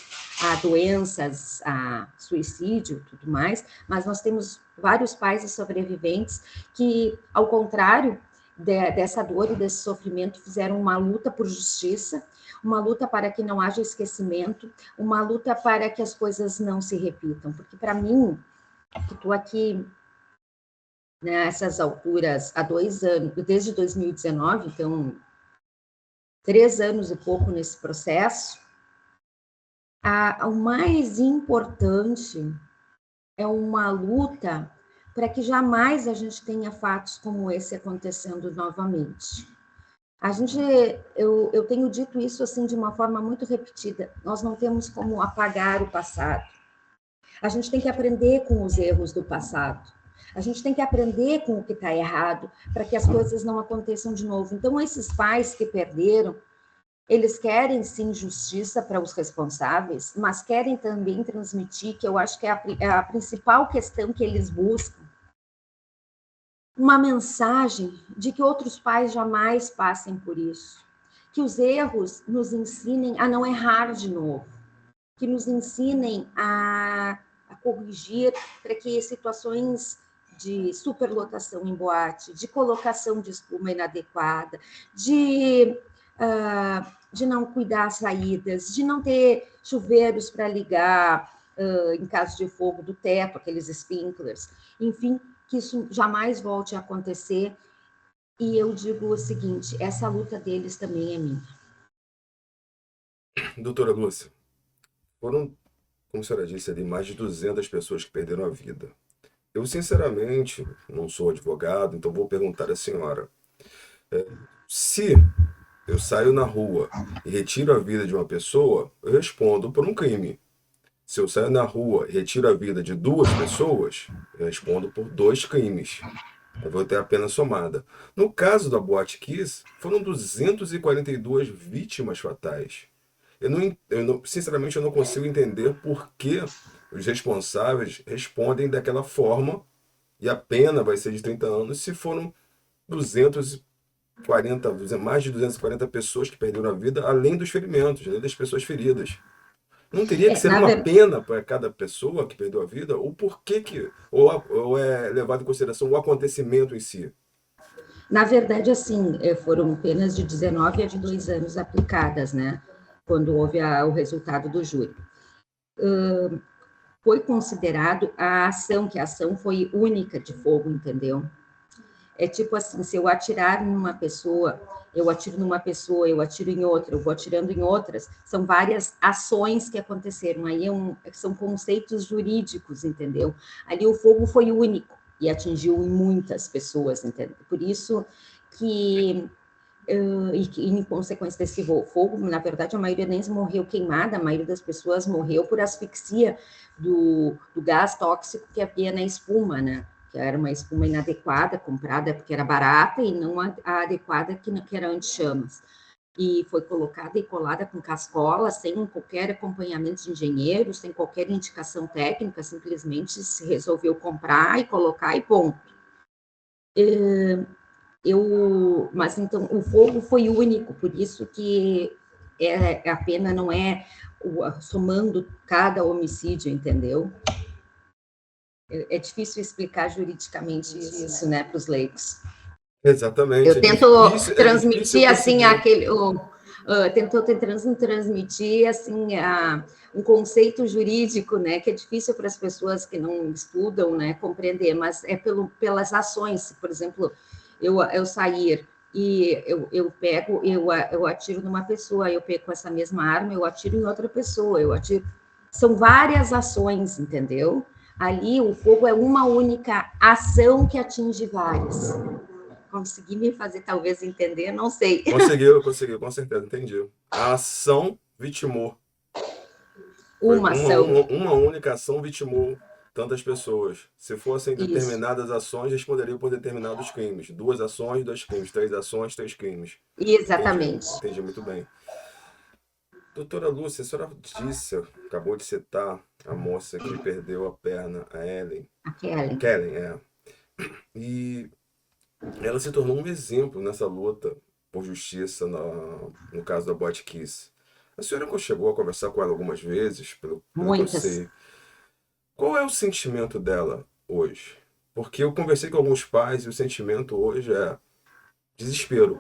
a doenças, a suicídio e tudo mais, mas nós temos vários pais e sobreviventes que, ao contrário, dessa dor e desse sofrimento, fizeram uma luta por justiça, uma luta para que não haja esquecimento, uma luta para que as coisas não se repitam. Porque, para mim, que estou aqui nessas alturas há 2 anos, desde 2019, então 3 anos e pouco nesse processo, o mais importante é uma luta para que jamais a gente tenha fatos como esse acontecendo novamente. Eu tenho dito isso assim de uma forma muito repetida, nós não temos como apagar o passado. A gente tem que aprender com os erros do passado. A gente tem que aprender com o que está errado para que as coisas não aconteçam de novo. Então, esses pais que perderam, eles querem, sim, justiça para os responsáveis, mas querem também transmitir, que eu acho que é a principal questão que eles buscam, uma mensagem de que outros pais jamais passem por isso. Que os erros nos ensinem a não errar de novo. Que nos ensinem a corrigir para que situações de superlotação em boate, de colocação de espuma inadequada, de não cuidar as saídas, de não ter chuveiros para ligar em caso de fogo do teto, aqueles sprinklers, enfim, que isso jamais volte a acontecer. E eu digo o seguinte, essa luta deles também é minha. Doutora Lúcia, foram, como a senhora disse ali, mais de 200 pessoas que perderam a vida. Eu, sinceramente, não sou advogado, então vou perguntar à senhora. Se eu saio na rua e retiro a vida de uma pessoa, eu respondo por um crime. Se eu saio na rua e retiro a vida de 2 pessoas, eu respondo por 2 crimes. Eu vou ter a pena somada. No caso da Boate Kiss, foram 242 vítimas fatais. Sinceramente, eu não consigo entender por que os responsáveis respondem daquela forma e a pena vai ser de 30 anos se foram 240, mais de 240 pessoas que perderam a vida, além dos ferimentos, além das pessoas feridas. Não teria que ser uma pena para cada pessoa que perdeu a vida? Ou por que ou é levado em consideração o acontecimento em si? Na verdade, assim, foram penas de 19 a de 2 anos aplicadas, né? Quando houve o resultado do júri. Foi considerado a ação, que a ação foi única de fogo, entendeu? É tipo assim, se eu atirar numa pessoa, eu atiro numa pessoa, eu atiro em outra, eu vou atirando em outras, são várias ações que aconteceram, aí são conceitos jurídicos, entendeu? Ali o fogo foi único e atingiu muitas pessoas, entendeu? Por isso que, em consequência desse fogo, na verdade, a maioria nem morreu queimada, a maioria das pessoas morreu por asfixia do gás tóxico que havia na espuma, né? Que era uma espuma inadequada, comprada porque era barata, e não a adequada, que era anti-chamas. E foi colocada e colada com cascola, sem qualquer acompanhamento de engenheiro, sem qualquer indicação técnica, simplesmente se resolveu comprar e colocar e ponto. Mas então, o fogo foi único, por isso que a pena não é somando cada homicídio, entendeu? É difícil explicar juridicamente isso, né, para os leigos. Exatamente. Eu tento transmitir assim transmitir assim um conceito jurídico, né, que é difícil para as pessoas que não estudam, né, compreender, mas é pelas ações. Por exemplo, eu sair e eu atiro numa pessoa, eu pego essa mesma arma, eu atiro em outra pessoa, são várias ações, entendeu? Ali o fogo é uma única ação que atinge várias. Consegui me fazer talvez entender, não sei. Conseguiu, com certeza, entendi. A ação vitimou. Uma ação. Uma única ação vitimou tantas pessoas. Se fossem determinadas ações, responderiam por determinados crimes. 2 ações, 2 crimes. 3 ações, 3 crimes. Exatamente. Entendi muito bem. Doutora Lúcia, a senhora acabou de citar a moça que perdeu a perna, a Ellen. A Kellen. Kellen, E ela se tornou um exemplo nessa luta por justiça no caso da Boate Kiss. A senhora chegou a conversar com ela algumas vezes, pelo que eu sei. Qual é o sentimento dela hoje? Porque eu conversei com alguns pais e o sentimento hoje é: desespero,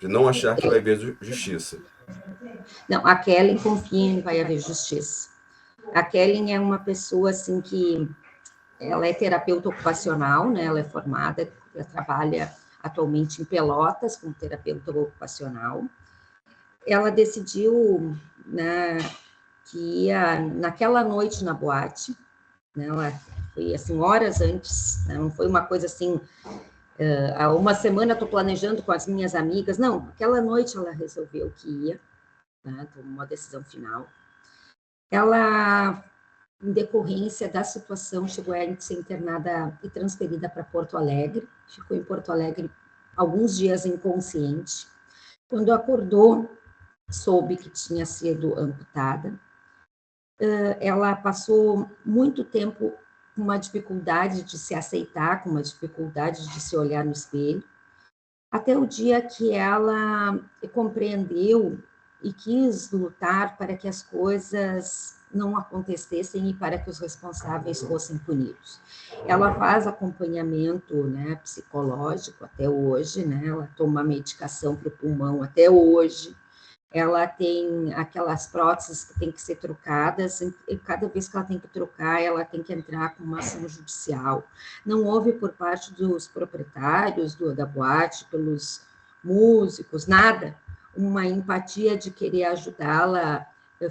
de não achar que vai haver justiça. Não, a Kellen confia em vai haver justiça. A Kellen é uma pessoa assim que ela é terapeuta ocupacional, né? Ela é formada, ela trabalha atualmente em Pelotas como terapeuta ocupacional. Ela decidiu, né, que ia naquela noite na boate, né? Ela foi assim horas antes, né? Não foi uma coisa assim. Há uma semana estou planejando com as minhas amigas. Não, aquela noite ela resolveu que ia, né? Tomou uma decisão final. Ela, em decorrência da situação, chegou a ser internada e transferida para Porto Alegre. Ficou em Porto Alegre alguns dias inconsciente. Quando acordou, soube que tinha sido amputada. Ela passou muito tempo com uma dificuldade de se aceitar, com uma dificuldade de se olhar no espelho, até o dia que ela compreendeu e quis lutar para que as coisas não acontecessem e para que os responsáveis fossem punidos. Ela faz acompanhamento, né, psicológico até hoje, né, ela toma medicação para o pulmão até hoje, ela tem aquelas próteses que tem que ser trocadas, e cada vez que ela tem que trocar, ela tem que entrar com uma ação judicial. Não houve por parte dos proprietários da boate, pelos músicos, nada, uma empatia de querer ajudá-la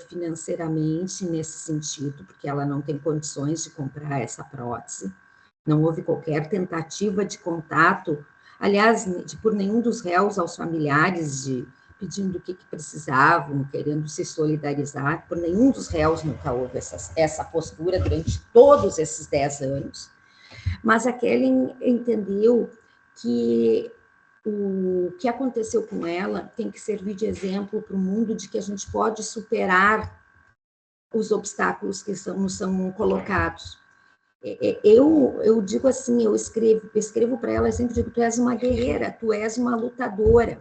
financeiramente nesse sentido, porque ela não tem condições de comprar essa prótese. Não houve qualquer tentativa de contato, aliás, por nenhum dos réus aos familiares, pedindo o que precisavam, querendo se solidarizar. Por nenhum dos réus nunca houve essa postura durante todos esses 10 anos. Mas a Kellen entendeu que o que aconteceu com ela tem que servir de exemplo para o mundo de que a gente pode superar os obstáculos que nos são colocados. Eu digo assim, eu escrevo para ela, eu sempre digo, tu és uma guerreira, tu és uma lutadora.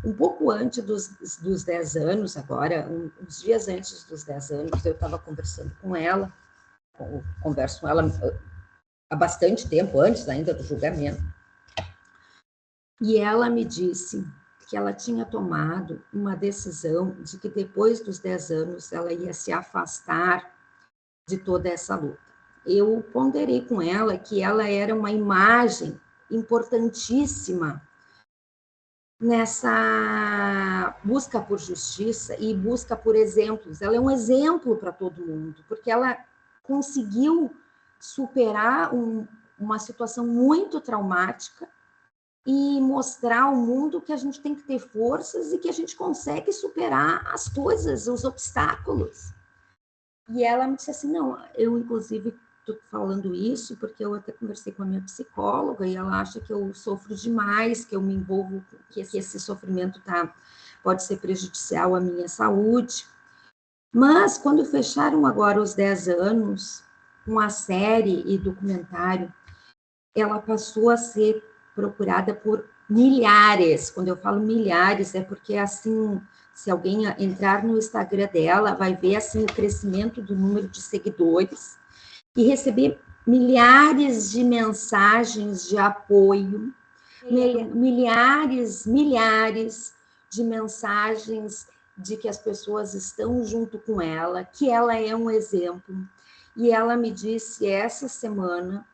Um pouco antes dos 10 anos, agora, uns dias antes dos 10 anos, eu estava conversando com ela, converso com ela há bastante tempo, antes ainda do julgamento, e ela me disse que ela tinha tomado uma decisão de que depois dos 10 anos ela ia se afastar de toda essa luta. Eu ponderei com ela que ela era uma imagem importantíssima nessa busca por justiça e busca por exemplos. Ela é um exemplo para todo mundo, porque ela conseguiu superar uma situação muito traumática e mostrar ao mundo que a gente tem que ter forças e que a gente consegue superar as coisas, os obstáculos. E ela me disse assim, não, eu inclusive estou falando isso porque eu até conversei com a minha psicóloga e ela acha que eu sofro demais, que eu me envolvo, que esse sofrimento pode ser prejudicial à minha saúde. Mas quando fecharam agora os 10 anos, com a série e documentário, ela passou a ser procurada por milhares. Quando eu falo milhares, é porque assim, se alguém entrar no Instagram dela, vai ver assim o crescimento do número de seguidores e receber milhares de mensagens de apoio, milhares de mensagens de que as pessoas estão junto com ela, que ela é um exemplo. E ela me disse essa semana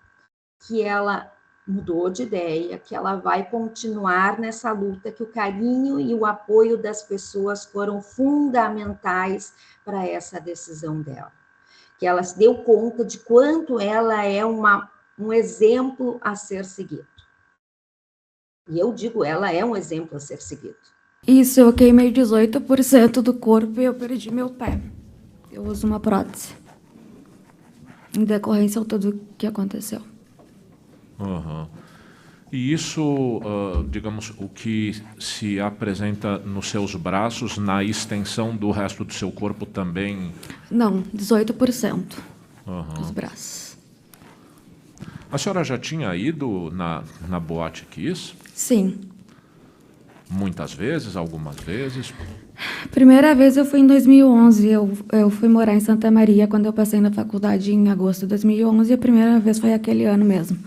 que ela mudou de ideia, que ela vai continuar nessa luta, que o carinho e o apoio das pessoas foram fundamentais para essa decisão dela. Que ela se deu conta de quanto ela é um exemplo a ser seguido. E eu digo, ela é um exemplo a ser seguido. Isso, eu queimei 18% do corpo e eu perdi meu pé. Eu uso uma prótese. Em decorrência de tudo o que aconteceu. Uhum. E isso, digamos, o que se apresenta nos seus braços, na extensão do resto do seu corpo também? Não, 18% dos braços. A senhora já tinha ido na Boate Kiss? Sim. Muitas vezes, algumas vezes? Primeira vez eu fui em 2011, eu fui morar em Santa Maria quando eu passei na faculdade em agosto de 2011, e a primeira vez foi aquele ano mesmo.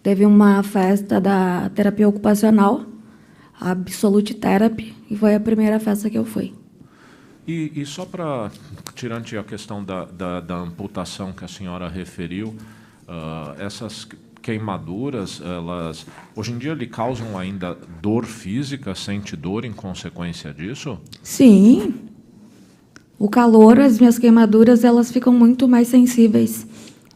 Teve uma festa da terapia ocupacional, a Absolute Therapy, e foi a primeira festa que eu fui. E só para, tirante a questão da amputação que a senhora referiu, essas queimaduras, elas hoje em dia lhe causam ainda dor física? Sente dor em consequência disso? Sim. O calor, as minhas queimaduras, elas ficam muito mais sensíveis.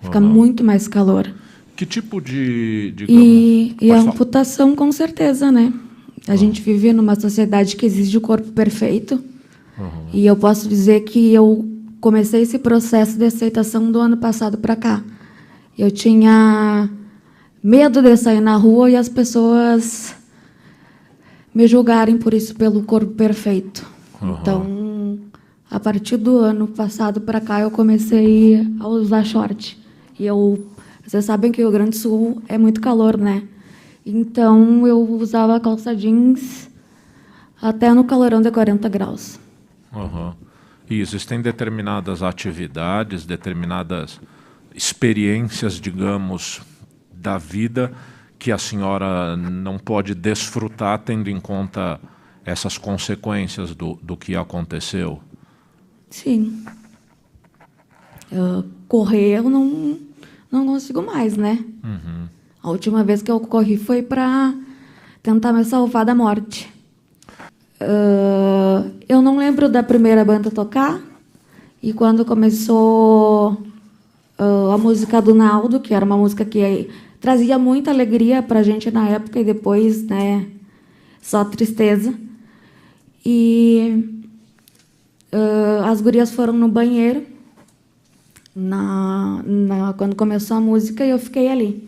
Fica muito mais calor. Que tipo de E a falar. amputação, com certeza, né? A gente vive numa sociedade que exige o corpo perfeito. E eu posso dizer que eu comecei esse processo de aceitação do ano passado para cá. Eu tinha medo de sair na rua e as pessoas me julgarem por isso, pelo corpo perfeito. Então, a partir do ano passado para cá, eu comecei a usar short. E vocês sabem que o Rio Grande do Sul é muito calor, né? Então, eu usava calça jeans até no calorão de 40 graus. E existem determinadas atividades, determinadas experiências, digamos, da vida que a senhora não pode desfrutar tendo em conta essas consequências do que aconteceu? Sim. Correr eu não consigo mais, né? A última vez que eu corri foi para tentar me salvar da morte. Eu não lembro da primeira banda tocar, e quando começou a música do Naldo, que era uma música que trazia muita alegria para a gente na época, e depois, né, só tristeza. E as gurias foram no banheiro quando começou a música, e eu fiquei ali,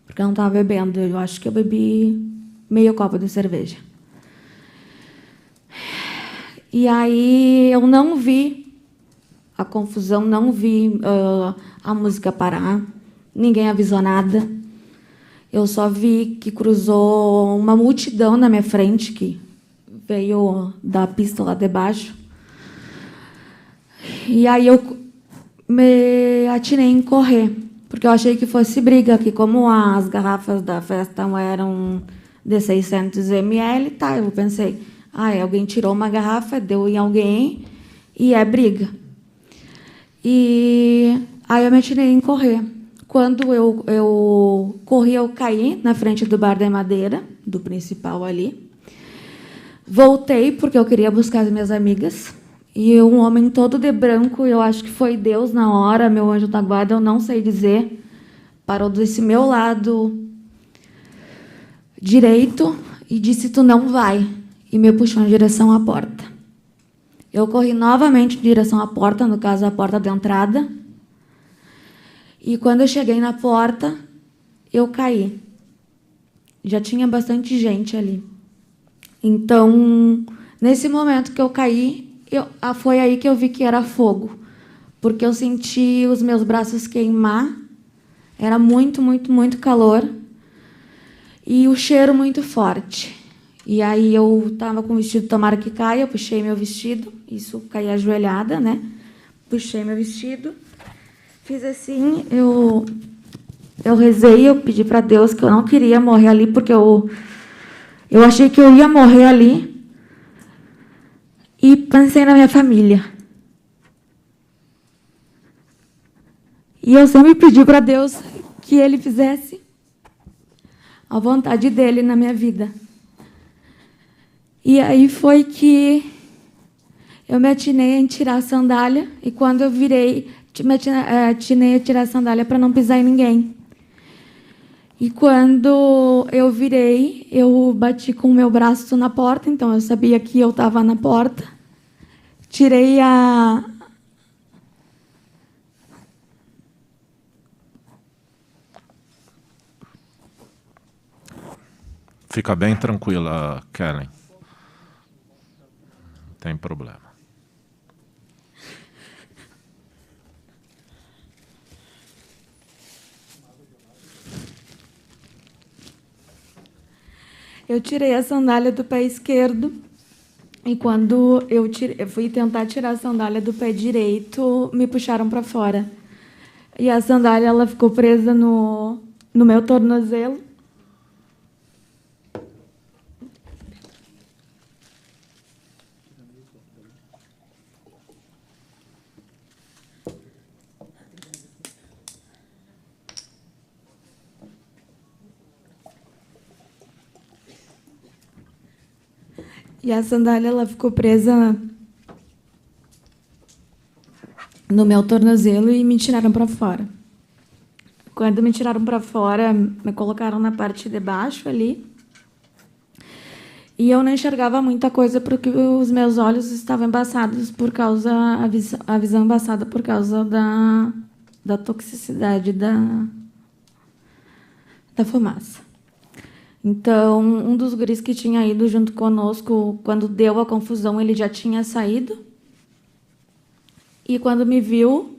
porque eu não estava bebendo. Eu acho que eu bebi meio copo de cerveja. E aí eu não vi a confusão, não vi a música parar, ninguém avisou nada. Eu só vi que cruzou uma multidão na minha frente, que veio da pista lá de baixo. E aí eu me atirei em correr, porque eu achei que fosse briga, que como as garrafas da festa eram de 600 ml, tá, eu pensei, alguém tirou uma garrafa, deu em alguém e é briga. E aí eu me atirei em correr. Quando eu corri, eu caí na frente do bar de madeira, do principal ali. Voltei, porque eu queria buscar as minhas amigas. E um homem todo de branco, eu acho que foi Deus na hora, meu anjo da guarda, eu não sei dizer, parou desse meu lado direito e disse, tu não vai. E me puxou em direção à porta. Eu corri novamente em direção à porta, no caso, a porta de entrada. E quando eu cheguei na porta, eu caí. Já tinha bastante gente ali. Então, nesse momento que eu caí, foi aí que eu vi que era fogo. Porque eu senti os meus braços queimar. Era muito, muito, muito calor. E o cheiro muito forte. E aí eu estava com o vestido, tomara que caia, eu puxei meu vestido, isso caí ajoelhada, né? Puxei meu vestido, fiz assim, eu rezei, eu pedi para Deus que eu não queria morrer ali, porque eu achei que eu ia morrer ali, e pensei na minha família. E eu sempre pedi para Deus que Ele fizesse a vontade dEle na minha vida. E aí foi que eu me atinei em tirar a sandália, e quando eu virei, me atinei a tirar a sandália para não pisar em ninguém. E quando eu virei, eu bati com o meu braço na porta, então eu sabia que eu estava na porta. Tirei a... Fica bem tranquila, Kellen. Não tem problema. Eu tirei a sandália do pé esquerdo, e quando eu fui tentar tirar a sandália do pé direito, me puxaram para fora. E a sandália ela ficou presa no meu tornozelo. E a sandália, ela ficou presa no meu tornozelo e me tiraram para fora. Quando me tiraram para fora, me colocaram na parte de baixo ali. E eu não enxergava muita coisa porque os meus olhos estavam embaçados por causa a visão embaçada por causa da toxicidade da fumaça. Então, um dos guris que tinha ido junto conosco, quando deu a confusão, ele já tinha saído. E quando me viu,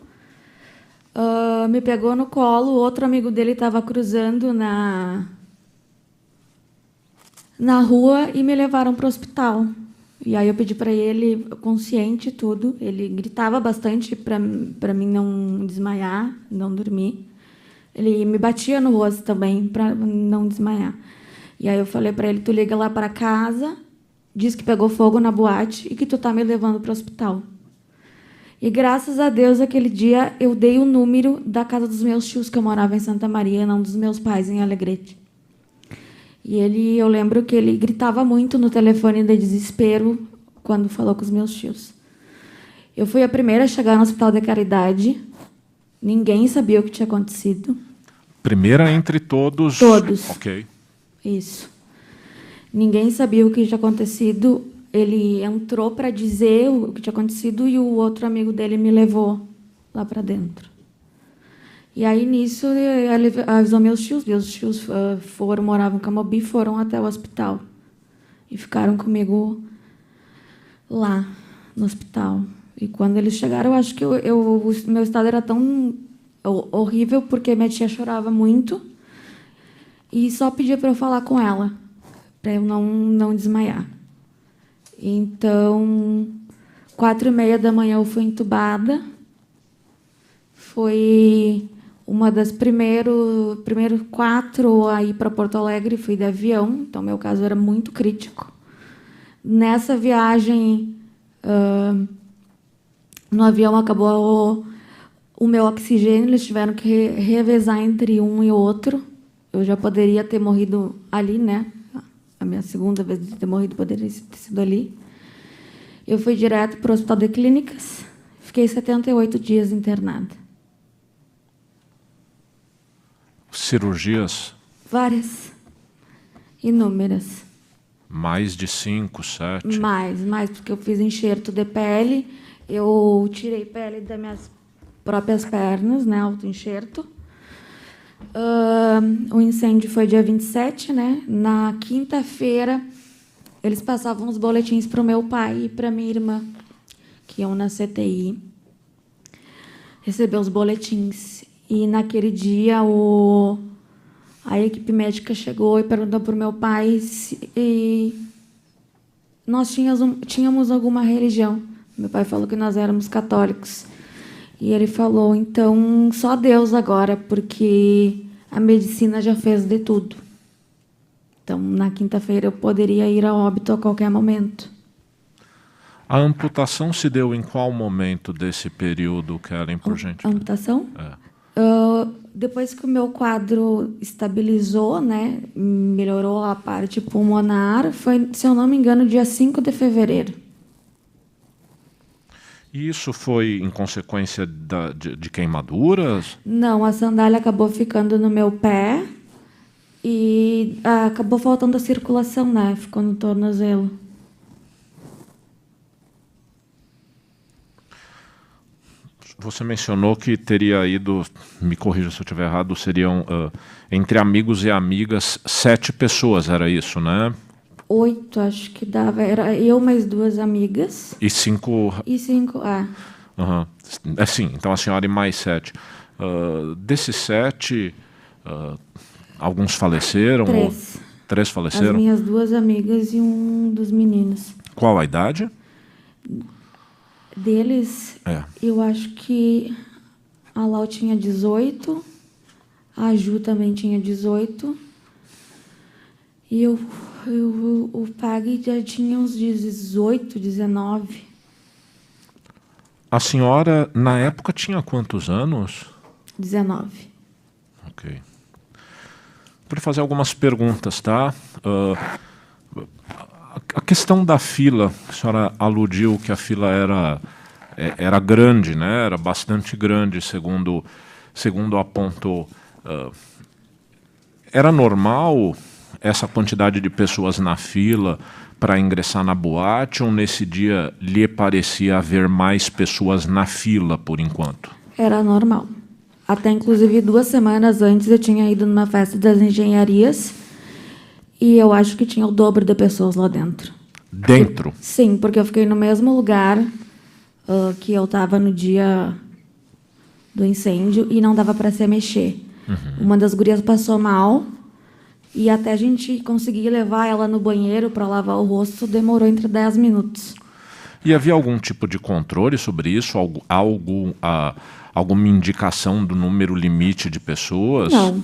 me pegou no colo. Outro amigo dele estava cruzando na rua e me levaram para o hospital. E aí eu pedi para ele, consciente e tudo, ele gritava bastante para mim não desmaiar, não dormir. Ele me batia no rosto também para não desmaiar. E aí eu falei para ele, tu liga lá para casa, diz que pegou fogo na boate e que tu tá me levando para o hospital. E graças a Deus, aquele dia, eu dei o número da casa dos meus tios, que eu morava em Santa Maria, não dos meus pais, em Alegrete. E eu lembro que ele gritava muito no telefone de desespero quando falou com os meus tios. Eu fui a primeira a chegar no Hospital de Caridade. Ninguém sabia o que tinha acontecido. Primeira entre todos? Todos. Ok. Isso. Ninguém sabia o que tinha acontecido. Ele entrou para dizer o que tinha acontecido e o outro amigo dele me levou lá para dentro. E aí, nisso, ele avisou meus tios. Meus tios moravam em Camobi, foram até o hospital. E ficaram comigo lá, no hospital. E quando eles chegaram, eu acho que o meu estado era tão horrível, porque minha tia chorava muito. E só pedia para eu falar com ela, para eu não desmaiar. Então, 4h30 da manhã eu fui entubada. Foi uma das primeiros 4 a ir para Porto Alegre, fui de avião, então meu caso era muito crítico. Nessa viagem, no avião acabou o meu oxigênio, eles tiveram que revezar entre um e outro. Eu já poderia ter morrido ali, né? A minha segunda vez de ter morrido poderia ter sido ali. Eu fui direto para o Hospital de Clínicas, fiquei 78 dias internada. Cirurgias? Várias. Inúmeras. Mais de 5, 7? Mais, porque eu fiz enxerto de pele, eu tirei pele das minhas próprias pernas, né, autoenxerto. O incêndio foi dia 27, né? Na quinta-feira, eles passavam os boletins para o meu pai e para minha irmã, que iam na CTI, receber os boletins. E, naquele dia, a equipe médica chegou e perguntou para o meu pai se nós tínhamos alguma religião. Meu pai falou que nós éramos católicos. E ele falou, então, só Deus agora, porque a medicina já fez de tudo. Então, na quinta-feira, eu poderia ir a óbito a qualquer momento. A amputação se deu em qual momento desse período, Kellen, por gentileza? A amputação? É. Depois que o meu quadro estabilizou, né, melhorou a parte pulmonar, foi, se eu não me engano, dia 5 de fevereiro. E isso foi em consequência de queimaduras? Não, a sandália acabou ficando no meu pé e acabou faltando a circulação, né? Ficou no tornozelo. Você mencionou que teria ido, me corrija se eu estiver errado, seriam, entre amigos e amigas, 7 pessoas, era isso, né? 8, acho que dava. Era eu mais 2 amigas. E 5... E 5, Uhum. É sim, então a senhora e mais 7. Desses 7, alguns faleceram? 3. 3 faleceram? As minhas 2 amigas e um dos meninos. Qual a idade? Deles, eu acho que a Lau tinha 18, a Ju também tinha 18, e o Pag já tinha uns 18, 19. A senhora, na época, tinha quantos anos? 19. Ok. Vou lhe fazer algumas perguntas, tá? A questão da fila, a senhora aludiu que a fila era grande, né? Era bastante grande, segundo apontou. Era normal essa quantidade de pessoas na fila para ingressar na boate, ou nesse dia lhe parecia haver mais pessoas na fila por enquanto? Era normal. Até, inclusive, 2 semanas antes eu tinha ido numa festa das engenharias e eu acho que tinha o dobro de pessoas lá dentro. Dentro? Sim, porque eu fiquei no mesmo lugar que eu estava no dia do incêndio e não dava para se mexer. Uma das gurias passou mal e até a gente conseguir levar ela no banheiro para lavar o rosto demorou entre 10 minutos. E havia algum tipo de controle sobre isso? Alguma indicação do número limite de pessoas? Não.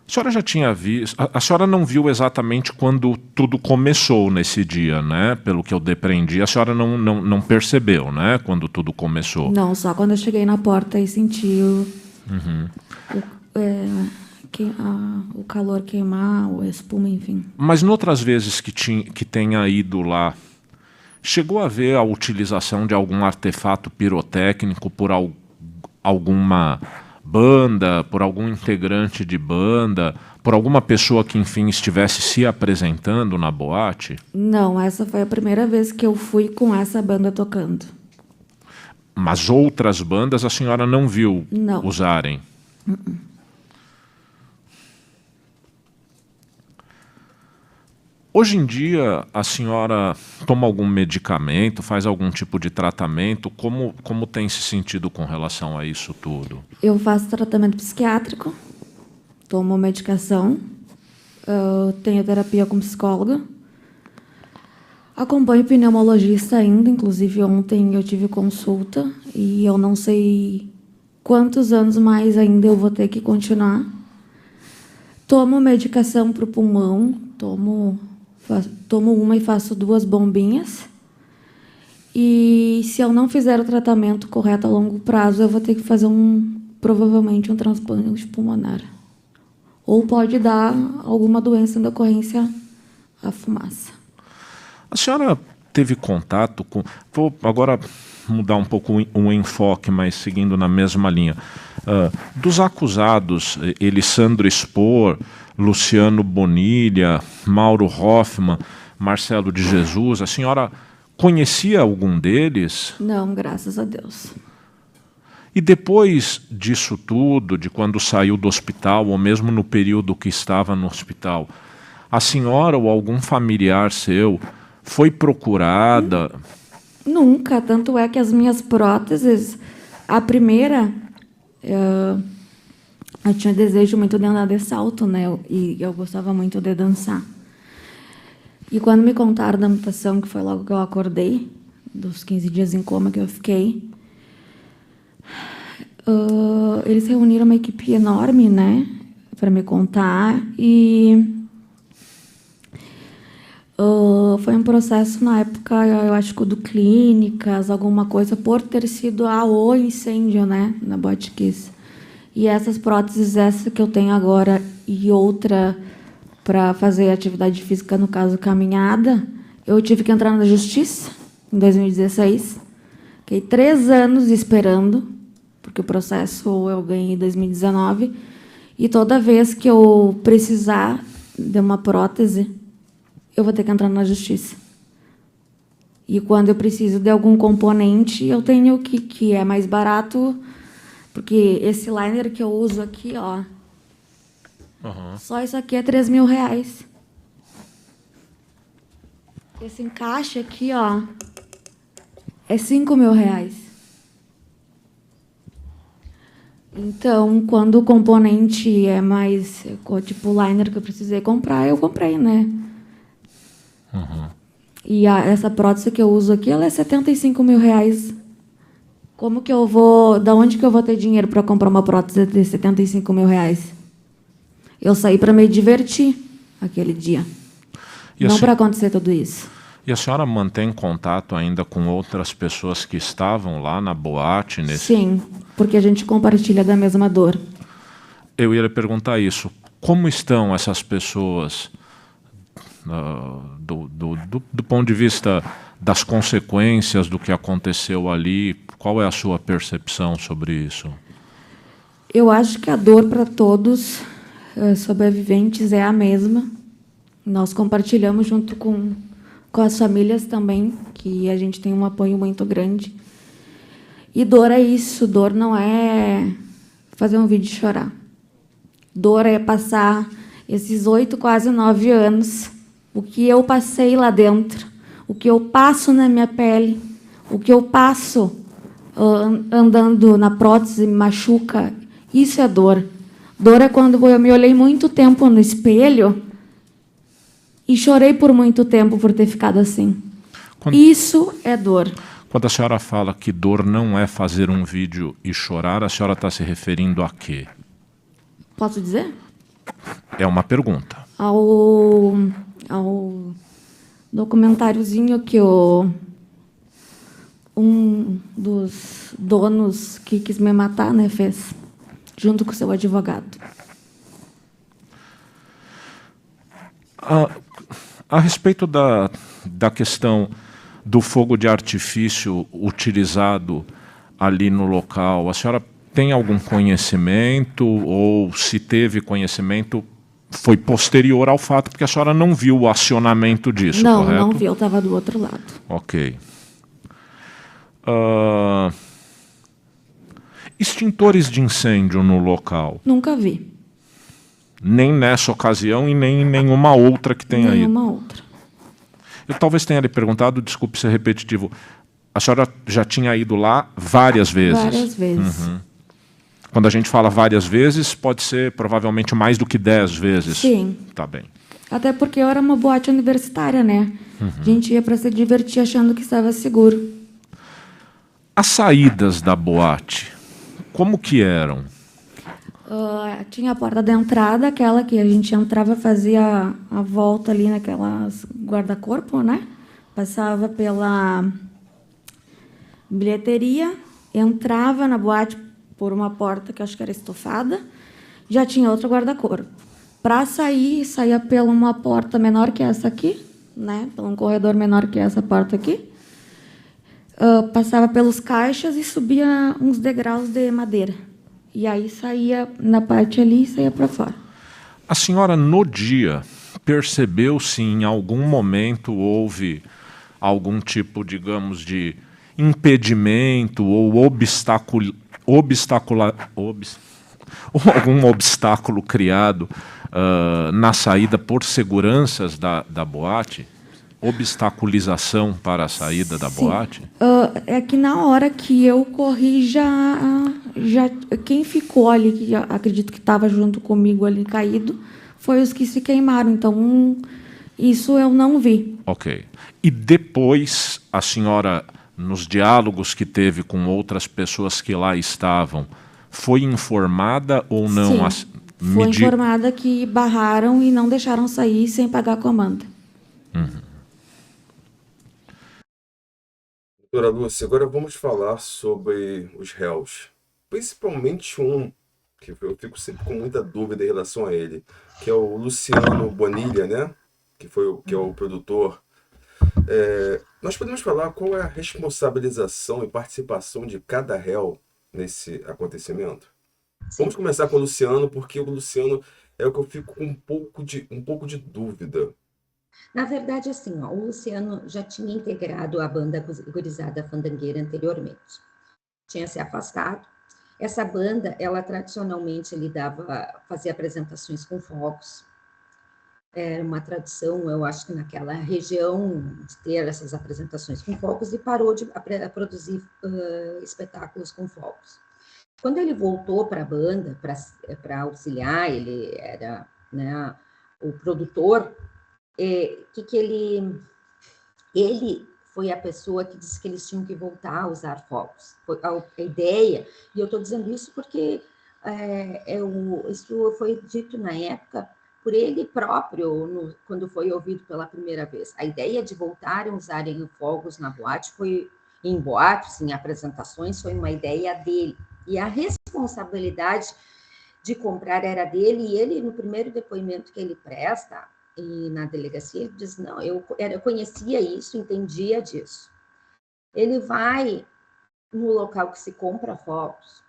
A senhora já tinha visto... A senhora não viu exatamente quando tudo começou nesse dia, né? Pelo que eu depreendi, a senhora não percebeu, né? Quando tudo começou. Não, só quando eu cheguei na porta e senti o calor queimar, a espuma, enfim. Mas noutras vezes que tenha ido lá, chegou a ver a utilização de algum artefato pirotécnico por alguma banda, por algum integrante de banda, por alguma pessoa que, enfim, estivesse se apresentando na boate? Não, essa foi a primeira vez que eu fui com essa banda tocando. Mas outras bandas a senhora não viu usarem? Hoje em dia, a senhora toma algum medicamento, faz algum tipo de tratamento? Como tem se sentido com relação a isso tudo? Eu faço tratamento psiquiátrico, tomo medicação, tenho terapia com psicóloga, acompanho pneumologista ainda, inclusive ontem eu tive consulta e eu não sei quantos anos mais ainda eu vou ter que continuar. Tomo medicação para o pulmão, tomo uma e faço 2 bombinhas. E se eu não fizer o tratamento correto a longo prazo, eu vou ter que fazer provavelmente um transplante pulmonar. Ou pode dar alguma doença em decorrência à fumaça. A senhora teve contato com... Vou agora mudar um pouco o enfoque, mas seguindo na mesma linha. Dos acusados, Elisandro Spor, Luciano Bonilha, Mauro Hoffman, Marcelo de Jesus, a senhora conhecia algum deles? Não, graças a Deus. E depois disso tudo, de quando saiu do hospital, ou mesmo no período que estava no hospital, a senhora ou algum familiar seu foi procurada? Nunca, tanto é que as minhas próteses, a primeira... Eu tinha desejo muito de andar de salto, né? E eu gostava muito de dançar. E quando me contaram da amputação, que foi logo que eu acordei, dos 15 dias em coma que eu fiquei, eles reuniram uma equipe enorme, né? Para me contar. E foi um processo, na época, eu acho que do Clínicas, alguma coisa, por ter sido o incêndio, né? Na Boate Kiss. E essas próteses, essa que eu tenho agora e outra para fazer atividade física, no caso caminhada, eu tive que entrar na justiça em 2016. Fiquei 3 anos esperando, porque o processo eu ganhei em 2019. E toda vez que eu precisar de uma prótese, eu vou ter que entrar na justiça. E quando eu preciso de algum componente, eu tenho que é mais barato... Porque esse liner que eu uso aqui, ó, só isso aqui é R$3.000. Esse encaixe aqui, ó, é R$5.000. Então, quando o componente é mais, tipo o liner que eu precisei comprar, eu comprei, né? E essa prótese que eu uso aqui, ela é R$75.000. Como que eu vou... Da onde que eu vou ter dinheiro para comprar uma prótese de R$75.000? Eu saí para me divertir aquele dia. E não para acontecer tudo isso. E a senhora mantém contato ainda com outras pessoas que estavam lá na boate? Sim, porque a gente compartilha da mesma dor. Eu ia lhe perguntar isso. Como estão essas pessoas do ponto de vista das consequências do que aconteceu ali? Qual é a sua percepção sobre isso? Eu acho que a dor para todos sobreviventes é a mesma. Nós compartilhamos junto com as famílias também, que a gente tem um apoio muito grande. E dor é isso, dor não é fazer um vídeo e chorar. Dor é passar esses 8, quase 9 anos, o que eu passei lá dentro, o que eu passo na minha pele, o que eu passo andando na prótese, me machuca, isso é dor. Dor é quando eu me olhei muito tempo no espelho e chorei por muito tempo por ter ficado assim. Isso é dor. Quando a senhora fala que dor não é fazer um vídeo e chorar, a senhora está se referindo a quê? Posso dizer? É uma pergunta. Ao documentáriozinho que um dos donos que quis me matar, né, fez, junto com o seu advogado. A respeito da questão do fogo de artifício utilizado ali no local, a senhora tem algum conhecimento, ou se teve conhecimento, foi posterior ao fato, porque a senhora não viu o acionamento disso, correto? Não vi, eu estava do outro lado. Ok. Extintores de incêndio no local? Nunca vi. Nem nessa ocasião e nem em nenhuma outra que tenha ido? Nenhuma outra. Eu talvez tenha lhe perguntado, desculpe ser repetitivo, a senhora já tinha ido lá várias vezes? Várias vezes. Uhum. Quando a gente fala várias vezes, pode ser provavelmente mais do que 10 vezes? Sim. Tá bem. Até porque eu era uma boate universitária, né? A gente ia para se divertir achando que estava seguro. As saídas da boate, como que eram? Tinha a porta da entrada, aquela que a gente entrava, fazia a volta ali naquelas guarda-corpo, né? Passava pela bilheteria, entrava na boate por uma porta que eu acho que era estofada, já tinha outro guarda-corpo. Para sair, saía por uma porta menor que essa aqui, né? Por um corredor menor que essa porta aqui. Passava pelos caixas e subia uns degraus de madeira. E aí saía na parte ali e saía para fora. A senhora, no dia, percebeu se em algum momento houve algum tipo, digamos, de impedimento ou ou algum obstáculo criado na saída por seguranças da boate? Obstaculização para a saída da boate? É que na hora que eu corri, já quem ficou ali, que acredito que estava junto comigo ali caído, foi os que se queimaram. Então, isso eu não vi. Ok. E depois, a senhora, nos diálogos que teve com outras pessoas que lá estavam, foi informada ou não? Sim, foi informada que barraram e não deixaram sair sem pagar a comanda. Doutora Lúcia, agora vamos falar sobre os réus. Principalmente um, que eu fico sempre com muita dúvida em relação a ele, que é o Luciano Bonilha, né? Que é o produtor. Nós podemos falar qual é a responsabilização e participação de cada réu nesse acontecimento? Sim. Vamos começar com o Luciano, porque o Luciano é o que eu fico com um pouco de dúvida. Na verdade, assim, o Luciano já tinha integrado a banda Gurizada Fandangueira anteriormente. Tinha se afastado. Essa banda, ela tradicionalmente fazia apresentações com fogos. Era uma tradição, eu acho que naquela região, de ter essas apresentações com fogos, e parou de produzir espetáculos com fogos. Quando ele voltou para a banda, para auxiliar, ele era, né, o produtor. Ele foi a pessoa que disse que eles tinham que voltar a usar fogos. Foi a ideia, e eu estou dizendo isso porque isso foi dito na época por ele próprio, quando foi ouvido pela primeira vez. A ideia de voltarem a usarem fogos na boate em boates, em apresentações, foi uma ideia dele. E a responsabilidade de comprar era dele, e ele, no primeiro depoimento que ele presta, e na delegacia, ele diz, não, eu conhecia isso, entendia disso. Ele vai no local que se compra fogos,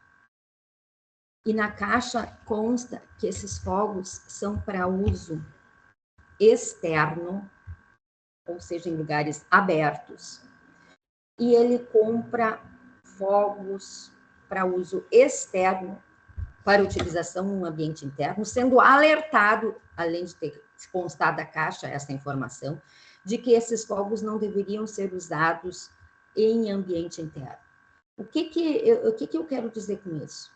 e na caixa consta que esses fogos são para uso externo, ou seja, em lugares abertos, e ele compra fogos para uso externo, para utilização no ambiente interno, sendo alertado, além de ter constado da caixa essa informação, de que esses fogos não deveriam ser usados em ambiente interno. O que eu quero dizer com isso?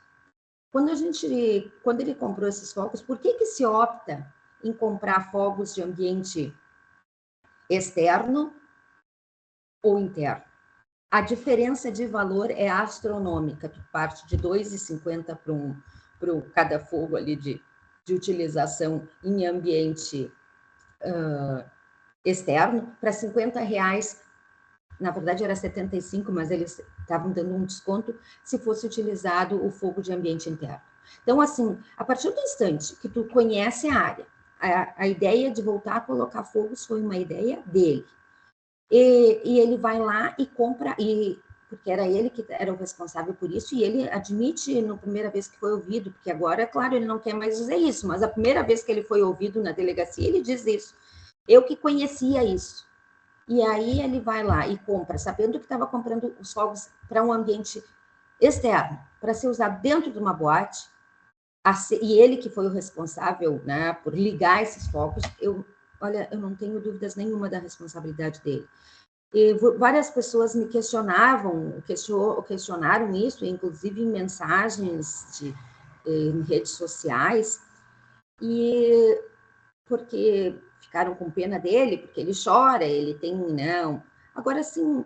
Quando ele comprou esses fogos, por que se opta em comprar fogos de ambiente externo ou interno? A diferença de valor é astronômica, tu parte de R$ 2,50 para cada fogo ali de utilização em ambiente externo, para R$ 50, na verdade era 75, mas eles estavam dando um desconto se fosse utilizado o fogo de ambiente interno. Então, assim, a partir do instante que tu conhece a área, a ideia de voltar a colocar fogos foi uma ideia dele. E ele vai lá e compra, porque era ele que era o responsável por isso, e ele admite na primeira vez que foi ouvido, porque agora, é claro, ele não quer mais dizer isso, mas a primeira vez que ele foi ouvido na delegacia, ele diz isso. Eu que conhecia isso. E aí ele vai lá e compra, sabendo que estava comprando os fogos para um ambiente externo, para ser usado dentro de uma boate, e ele que foi o responsável, né, por ligar esses fogos, olha, eu não tenho dúvidas nenhuma da responsabilidade dele. E várias pessoas me questionaram isso, inclusive em mensagens em redes sociais, e porque ficaram com pena dele, porque ele chora, ele tem, não. Agora, assim,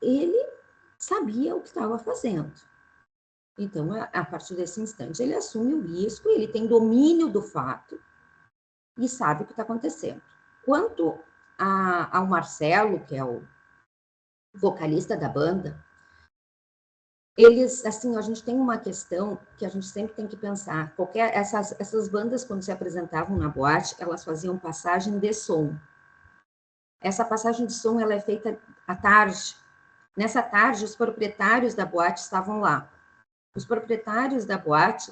ele sabia o que estava fazendo. Então, a partir desse instante, ele assume o risco, ele tem domínio do fato e sabe o que está acontecendo. Quanto ao Marcelo, que é o vocalista da banda, eles, assim, a gente tem uma questão que a gente sempre tem que pensar. Essas bandas, quando se apresentavam na boate, elas faziam passagem de som. Essa passagem de som, ela é feita à tarde. Nessa tarde, os proprietários da boate estavam lá. Os proprietários da boate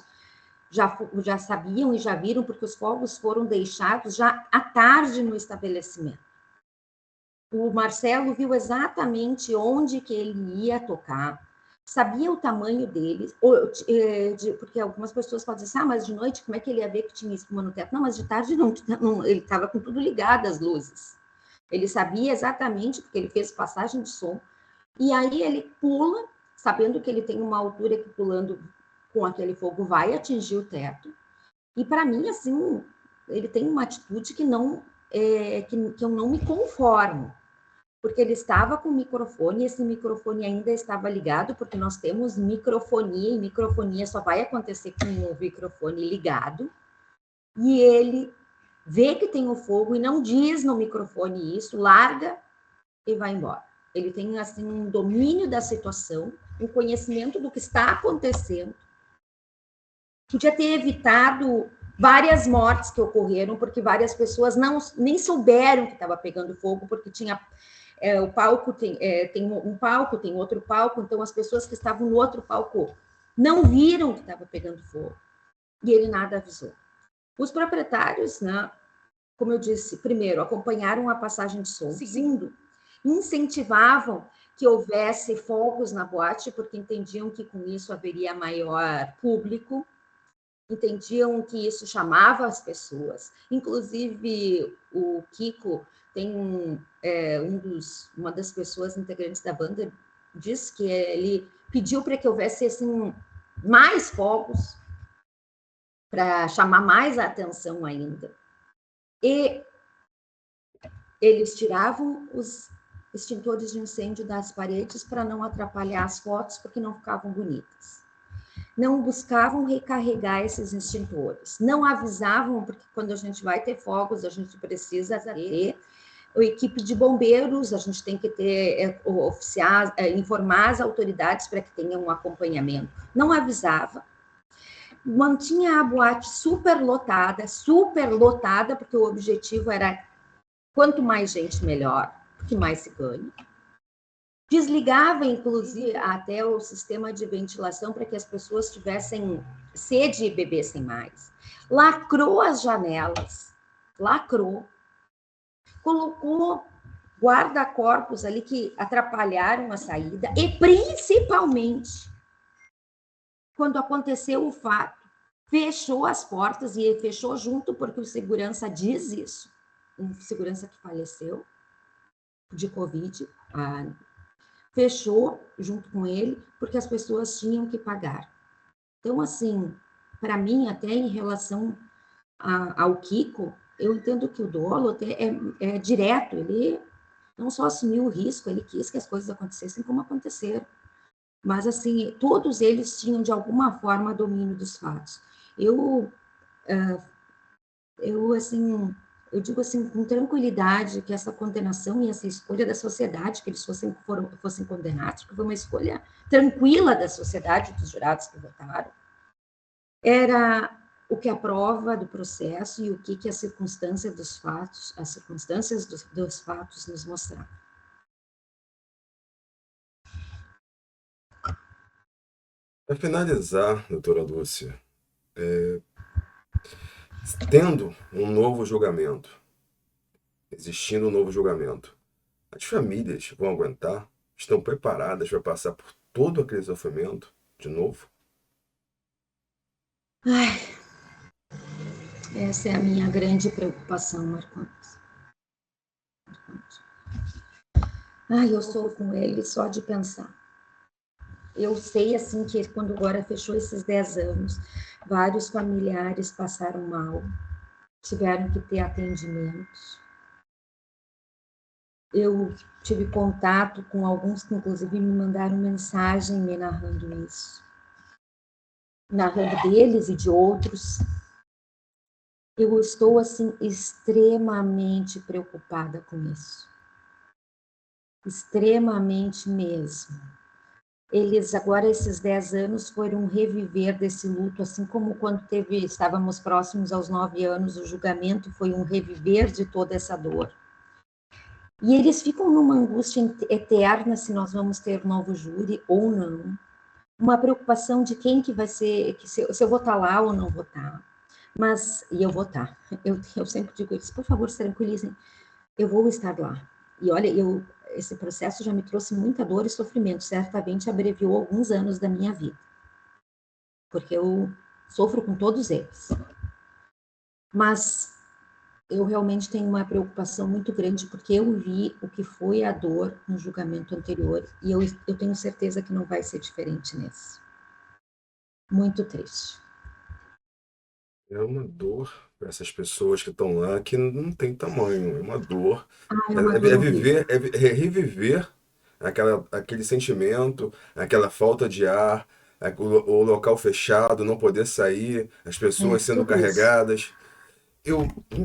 já sabiam e já viram, porque os fogos foram deixados já à tarde no estabelecimento. O Marcelo viu exatamente onde que ele ia tocar, sabia o tamanho dele, porque algumas pessoas podem dizer, mas de noite, como é que ele ia ver que tinha espuma no teto? Não, mas de tarde não, ele estava com tudo ligado, as luzes. Ele sabia exatamente, porque ele fez passagem de som, e aí ele pula, sabendo que ele tem uma altura que pulando com aquele fogo vai atingir o teto. E para mim, assim, ele tem uma atitude que eu não me conformo, porque ele estava com o microfone, e esse microfone ainda estava ligado, porque nós temos microfonia, e microfonia só vai acontecer com o microfone ligado, e ele vê que tem o fogo e não diz no microfone isso, larga e vai embora. Ele tem, assim, um domínio da situação, um conhecimento do que está acontecendo. Podia ter evitado várias mortes que ocorreram, porque várias pessoas nem souberam que estava pegando fogo, porque tinha o palco, tem um palco, tem outro palco, então as pessoas que estavam no outro palco não viram que estava pegando fogo, e ele nada avisou. Os proprietários, né, como eu disse, primeiro, acompanharam a passagem de som, segundo, incentivavam que houvesse fogos na boate, porque entendiam que com isso haveria maior público, entendiam que isso chamava as pessoas. Inclusive, o Kiko tem uma das pessoas integrantes da banda, diz que ele pediu para que houvesse assim, mais fogos, para chamar mais a atenção ainda. E eles tiravam os extintores de incêndio das paredes para não atrapalhar as fotos, porque não ficavam bonitas. Não buscavam recarregar esses extintores, não avisavam, porque quando a gente vai ter fogos, a gente precisa ter a equipe de bombeiros, a gente tem que ter informar as autoridades para que tenham um acompanhamento. Não avisava. mantinha a boate super lotada, porque o objetivo era quanto mais gente, melhor, porque mais se ganha. Desligava, inclusive, até o sistema de ventilação para que as pessoas tivessem sede e bebessem mais. Lacrou as janelas, lacrou, colocou guarda-corpos ali que atrapalharam a saída e, principalmente, quando aconteceu o fato, fechou as portas e fechou junto, porque o segurança diz isso, um segurança que faleceu de Covid, fechou junto com ele, porque as pessoas tinham que pagar. Então, assim, para mim, até em relação ao Kiko, eu entendo que o dolo é direto, ele não só assumiu o risco, ele quis que as coisas acontecessem como aconteceram. Mas, assim, todos eles tinham, de alguma forma, domínio dos fatos. Eu digo assim, com tranquilidade, que essa condenação e essa escolha da sociedade, que eles fossem condenados, que foi uma escolha tranquila da sociedade, dos jurados que votaram, era o que a prova do processo e o que as circunstâncias dos fatos nos mostraram. Para finalizar, doutora Lúcia, tendo um novo julgamento, existindo um novo julgamento, as famílias vão aguentar? Estão preparadas para passar por todo aquele sofrimento de novo? Ai, essa é a minha grande preocupação, Marcondes. Ai, eu sou com ele só de pensar. Eu sei, assim, que quando agora fechou esses 10 anos, vários familiares passaram mal, tiveram que ter atendimentos. Eu tive contato com alguns que, inclusive, me mandaram mensagem me narrando isso. Narrando deles e de outros. Eu estou, assim, extremamente preocupada com isso. Extremamente mesmo. Eles, agora, esses 10 anos, foram um reviver desse luto, assim como quando estávamos próximos aos 9 anos, o julgamento foi um reviver de toda essa dor. E eles ficam numa angústia eterna se nós vamos ter novo júri ou não. Uma preocupação de quem que vai ser, se eu vou estar lá ou não vou estar. E eu vou estar. Eu sempre digo a eles, por favor, se tranquilizem, eu vou estar lá. E olha, esse processo já me trouxe muita dor e sofrimento, certamente abreviou alguns anos da minha vida, porque eu sofro com todos eles. Mas eu realmente tenho uma preocupação muito grande, porque eu vi o que foi a dor no julgamento anterior, e eu tenho certeza que não vai ser diferente nesse. Muito triste. É uma dor para essas pessoas que estão lá que não tem tamanho, é uma dor. É uma dor horrível. É reviver aquele sentimento, aquela falta de ar, o local fechado, não poder sair, as pessoas sendo Tudo isso. carregadas.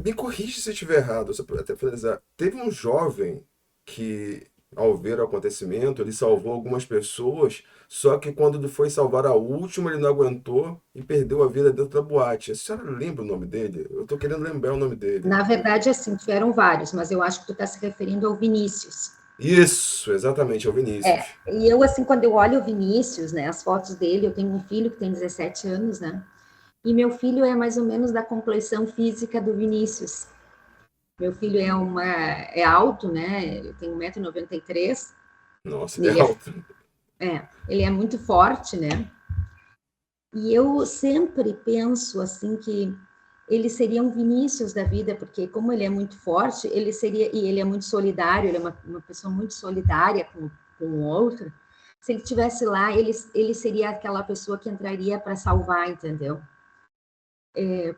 Me corrija se eu estiver errado, só para até finalizar. Teve um jovem que, ao ver o acontecimento, ele salvou algumas pessoas, só que quando ele foi salvar a última, ele não aguentou e perdeu a vida dentro da boate. A senhora lembra o nome dele? Eu estou querendo lembrar o nome dele. Na verdade, assim, tiveram vários, mas eu acho que tu está se referindo ao Vinícius. Isso, exatamente, é o Vinícius. E eu, assim, quando eu olho o Vinícius, né, as fotos dele, eu tenho um filho que tem 17 anos, né, e meu filho é mais ou menos da complexão física do Vinícius. Meu filho é alto, né, ele tem 1,93 m. Nossa, ele é alto. Ele é muito forte, né, e eu sempre penso, assim, que ele seria um Vinícius da vida, porque como ele é muito forte, e ele é muito solidário, ele é uma pessoa muito solidária com o outro. Se ele estivesse lá, ele seria aquela pessoa que entraria para salvar, entendeu?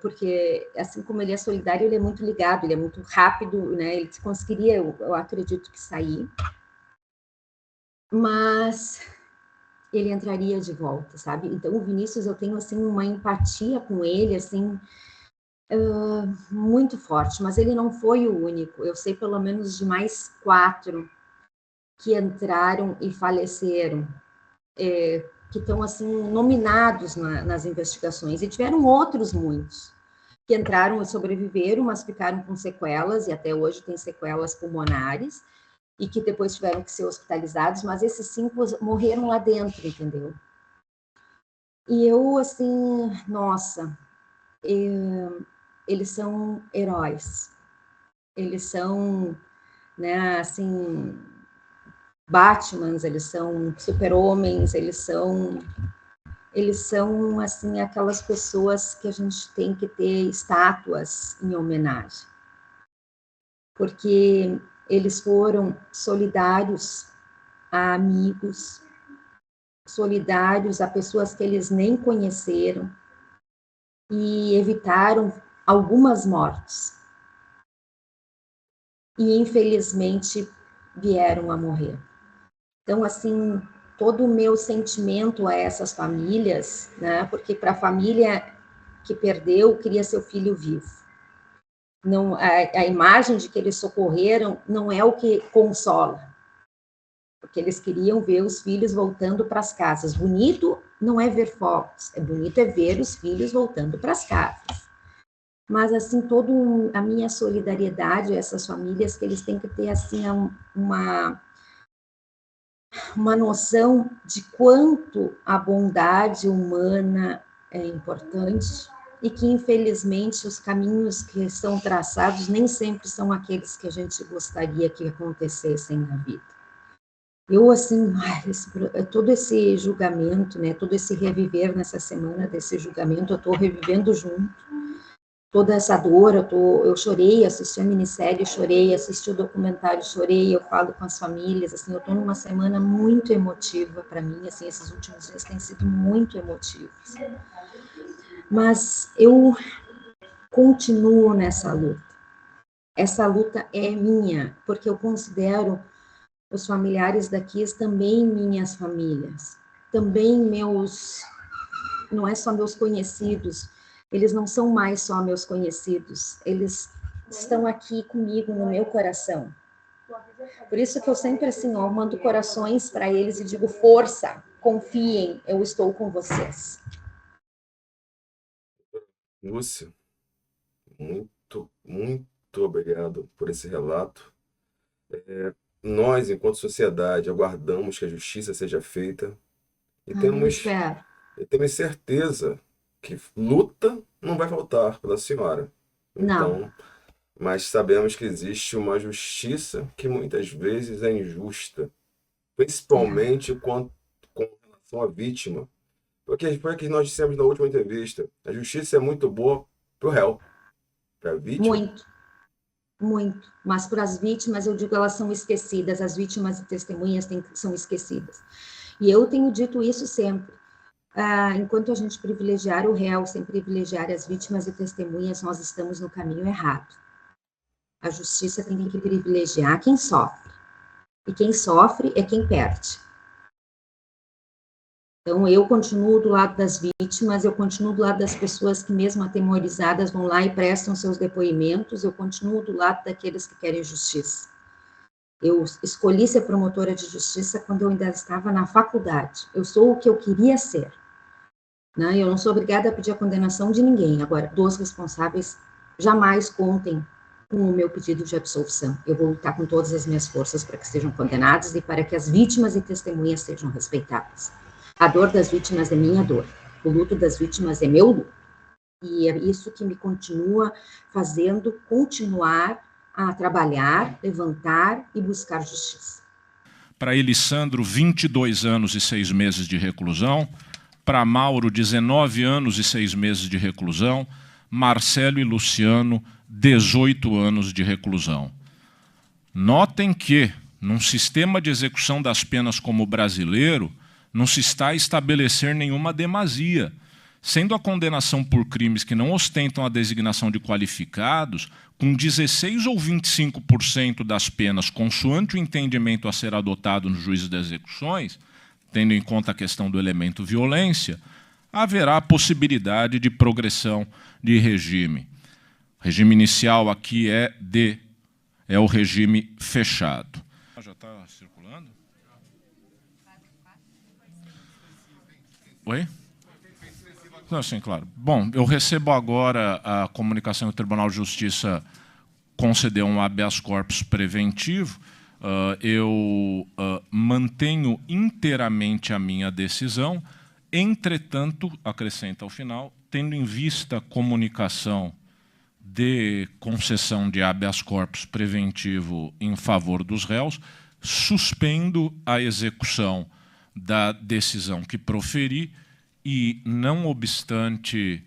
Porque, assim como ele é solidário, ele é muito ligado, ele é muito rápido, né? Ele conseguiria, eu acredito que sair. Mas ele entraria de volta, sabe? Então, o Vinícius, eu tenho, assim, uma empatia com ele, assim, muito forte, mas ele não foi o único. Eu sei pelo menos de mais 4 que entraram e faleceram que estão assim nominados nas investigações, e tiveram outros muitos que entraram e sobreviveram, mas ficaram com sequelas, e até hoje tem sequelas pulmonares, e que depois tiveram que ser hospitalizados, mas esses 5 morreram lá dentro, entendeu? E eu, assim, nossa, eles são heróis, eles são, né, assim, Batmans, eles são super-homens, eles são, assim, aquelas pessoas que a gente tem que ter estátuas em homenagem. Porque eles foram solidários a amigos, solidários a pessoas que eles nem conheceram e evitaram algumas mortes. E, infelizmente, vieram a morrer. Então, assim, todo o meu sentimento a essas famílias, né? Porque para a família que perdeu, queria seu filho vivo. Não, a imagem de que eles socorreram não é o que consola, porque eles queriam ver os filhos voltando para as casas. Bonito não é ver fogos, bonito é ver os filhos voltando para as casas. Mas, assim, toda a minha solidariedade a essas famílias, que eles têm que ter, assim, uma noção de quanto a bondade humana é importante e que, infelizmente, os caminhos que são traçados nem sempre são aqueles que a gente gostaria que acontecessem na vida. Eu, assim, todo esse julgamento, né, todo esse reviver nessa semana desse julgamento, eu estou revivendo junto. Toda essa dor, eu chorei, assisti a minissérie, chorei, assisti o documentário, chorei, eu falo com as famílias, assim, eu estou numa semana muito emotiva para mim, assim, esses últimos dias têm sido muito emotivos. Mas eu continuo nessa luta. Essa luta é minha, porque eu considero os familiares daqui também minhas famílias, também não é só meus conhecidos, eles não são mais só meus conhecidos, eles estão aqui comigo no meu coração. Por isso que eu sempre, assim, mando corações para eles e digo, força, confiem, eu estou com vocês. Lúcia, muito obrigado por esse relato. Nós, enquanto sociedade, aguardamos que a justiça seja feita e temos certeza que luta não vai faltar pela senhora. Então, Não. mas sabemos que existe uma justiça que muitas vezes é injusta, principalmente com relação à vítima. Porque foi o que nós dissemos na última entrevista, a justiça é muito boa para o réu, para a vítima. Muito. Mas para as vítimas, eu digo, elas são esquecidas, as vítimas e testemunhas são esquecidas. E eu tenho dito isso sempre. Enquanto a gente privilegiar o réu sem privilegiar as vítimas e testemunhas, nós estamos no caminho errado. A justiça tem que privilegiar quem sofre. E quem sofre é quem perde. Então, eu continuo do lado das vítimas, eu continuo do lado das pessoas que, mesmo atemorizadas, vão lá e prestam seus depoimentos, eu continuo do lado daqueles que querem justiça. Eu escolhi ser promotora de justiça quando eu ainda estava na faculdade. Eu sou o que eu queria ser. Né? Eu não sou obrigada a pedir a condenação de ninguém. Agora, dos responsáveis, jamais contem com o meu pedido de absolvição. Eu vou lutar com todas as minhas forças para que sejam condenados e para que as vítimas e testemunhas sejam respeitadas. A dor das vítimas é minha dor. O luto das vítimas é meu luto. E é isso que me continua fazendo continuar a trabalhar, levantar e buscar justiça. Para Elisandro, 22 anos e 6 meses de reclusão. Para Mauro, 19 anos e 6 meses de reclusão. Marcelo e Luciano, 18 anos de reclusão. Notem que, num sistema de execução das penas como o brasileiro, não se está a estabelecer nenhuma demasia, sendo a condenação por crimes que não ostentam a designação de qualificados, com 16 ou 25% das penas, consoante o entendimento a ser adotado nos juízes de execuções, tendo em conta a questão do elemento violência, haverá a possibilidade de progressão de regime. O regime inicial aqui é o regime fechado. Já está circulando? Oi? Não, sim, claro. Bom, eu recebo agora a comunicação que o Tribunal de Justiça concedeu um habeas corpus preventivo. Eu mantenho inteiramente a minha decisão. Entretanto, acrescenta ao final, tendo em vista a comunicação de concessão de habeas corpus preventivo em favor dos réus, suspendo a execução da decisão que proferi e, não obstante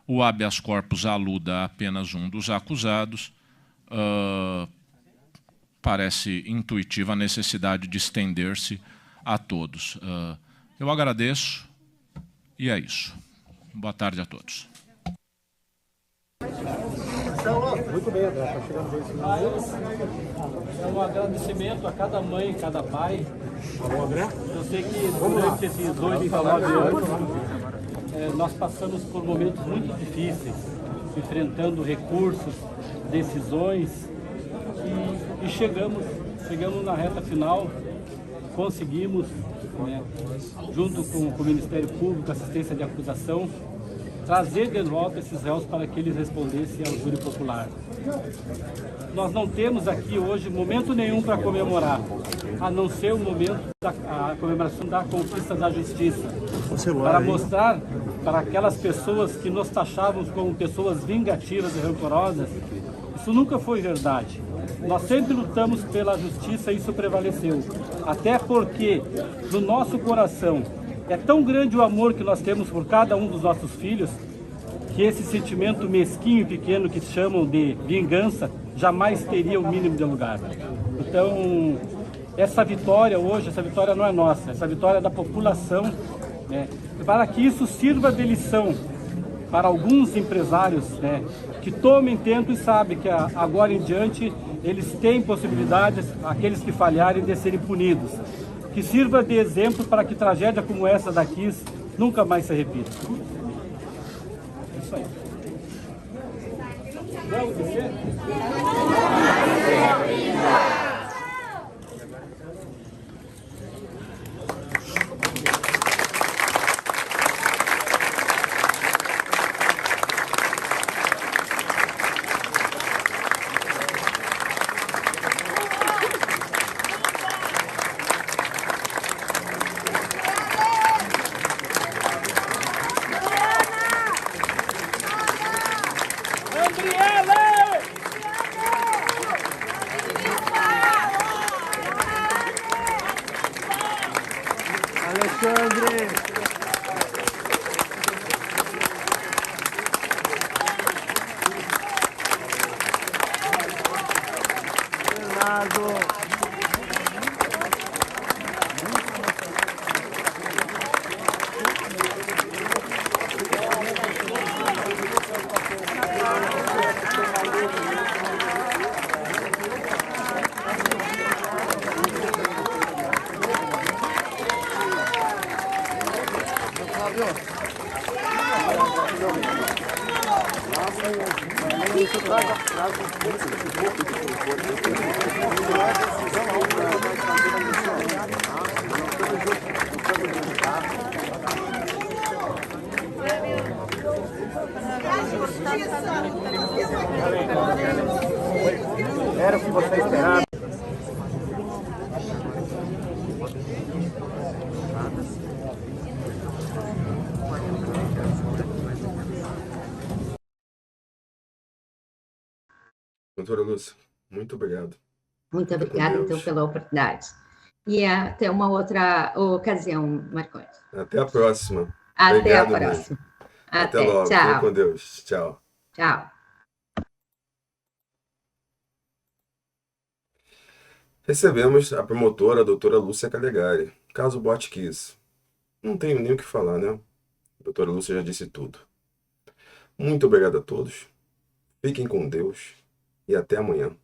o habeas corpus aluda a apenas um dos acusados, parece intuitiva a necessidade de estender-se a todos. Eu agradeço e é isso. Boa tarde a todos. Muito bem, André, está chegando bem esse É um agradecimento a cada mãe, cada pai. André? Eu sei que durante esses 19 anos nós passamos por momentos muito difíceis, enfrentando recursos, decisões e chegamos na reta final, conseguimos, junto com o Ministério Público, assistência de acusação, trazer de volta esses réus para que eles respondessem ao júri popular. Nós não temos aqui hoje momento nenhum para comemorar, a não ser o momento da comemoração da conquista da justiça, para mostrar para aquelas pessoas que nos taxavam como pessoas vingativas e rancorosas, isso nunca foi verdade. Nós sempre lutamos pela justiça e isso prevaleceu, até porque no nosso coração é tão grande o amor que nós temos por cada um dos nossos filhos, que esse sentimento mesquinho e pequeno que chamam de vingança jamais teria o mínimo de lugar. Então, essa vitória hoje, essa vitória não é nossa, essa vitória é da população, para que isso sirva de lição para alguns empresários, que tomem tempo e sabem que agora em diante eles têm possibilidades, aqueles que falharem, de serem punidos. Que sirva de exemplo para que tragédia como essa daqui nunca mais se repita. É isso aí. Vamos descer? Era o que você esperava. Doutora Lúcia, muito obrigado. Muito obrigada, então, pela oportunidade. E até uma outra ocasião, Marcondes. Até a próxima. Até Obrigado a próxima. Mesmo. Até logo. Tchau. Fique com Deus. Tchau. Tchau. Recebemos a promotora, a doutora Lúcia Calegari. Caso Botkiss. Não tenho nem o que falar, né? A doutora Lúcia já disse tudo. Muito obrigado a todos. Fiquem com Deus e até amanhã.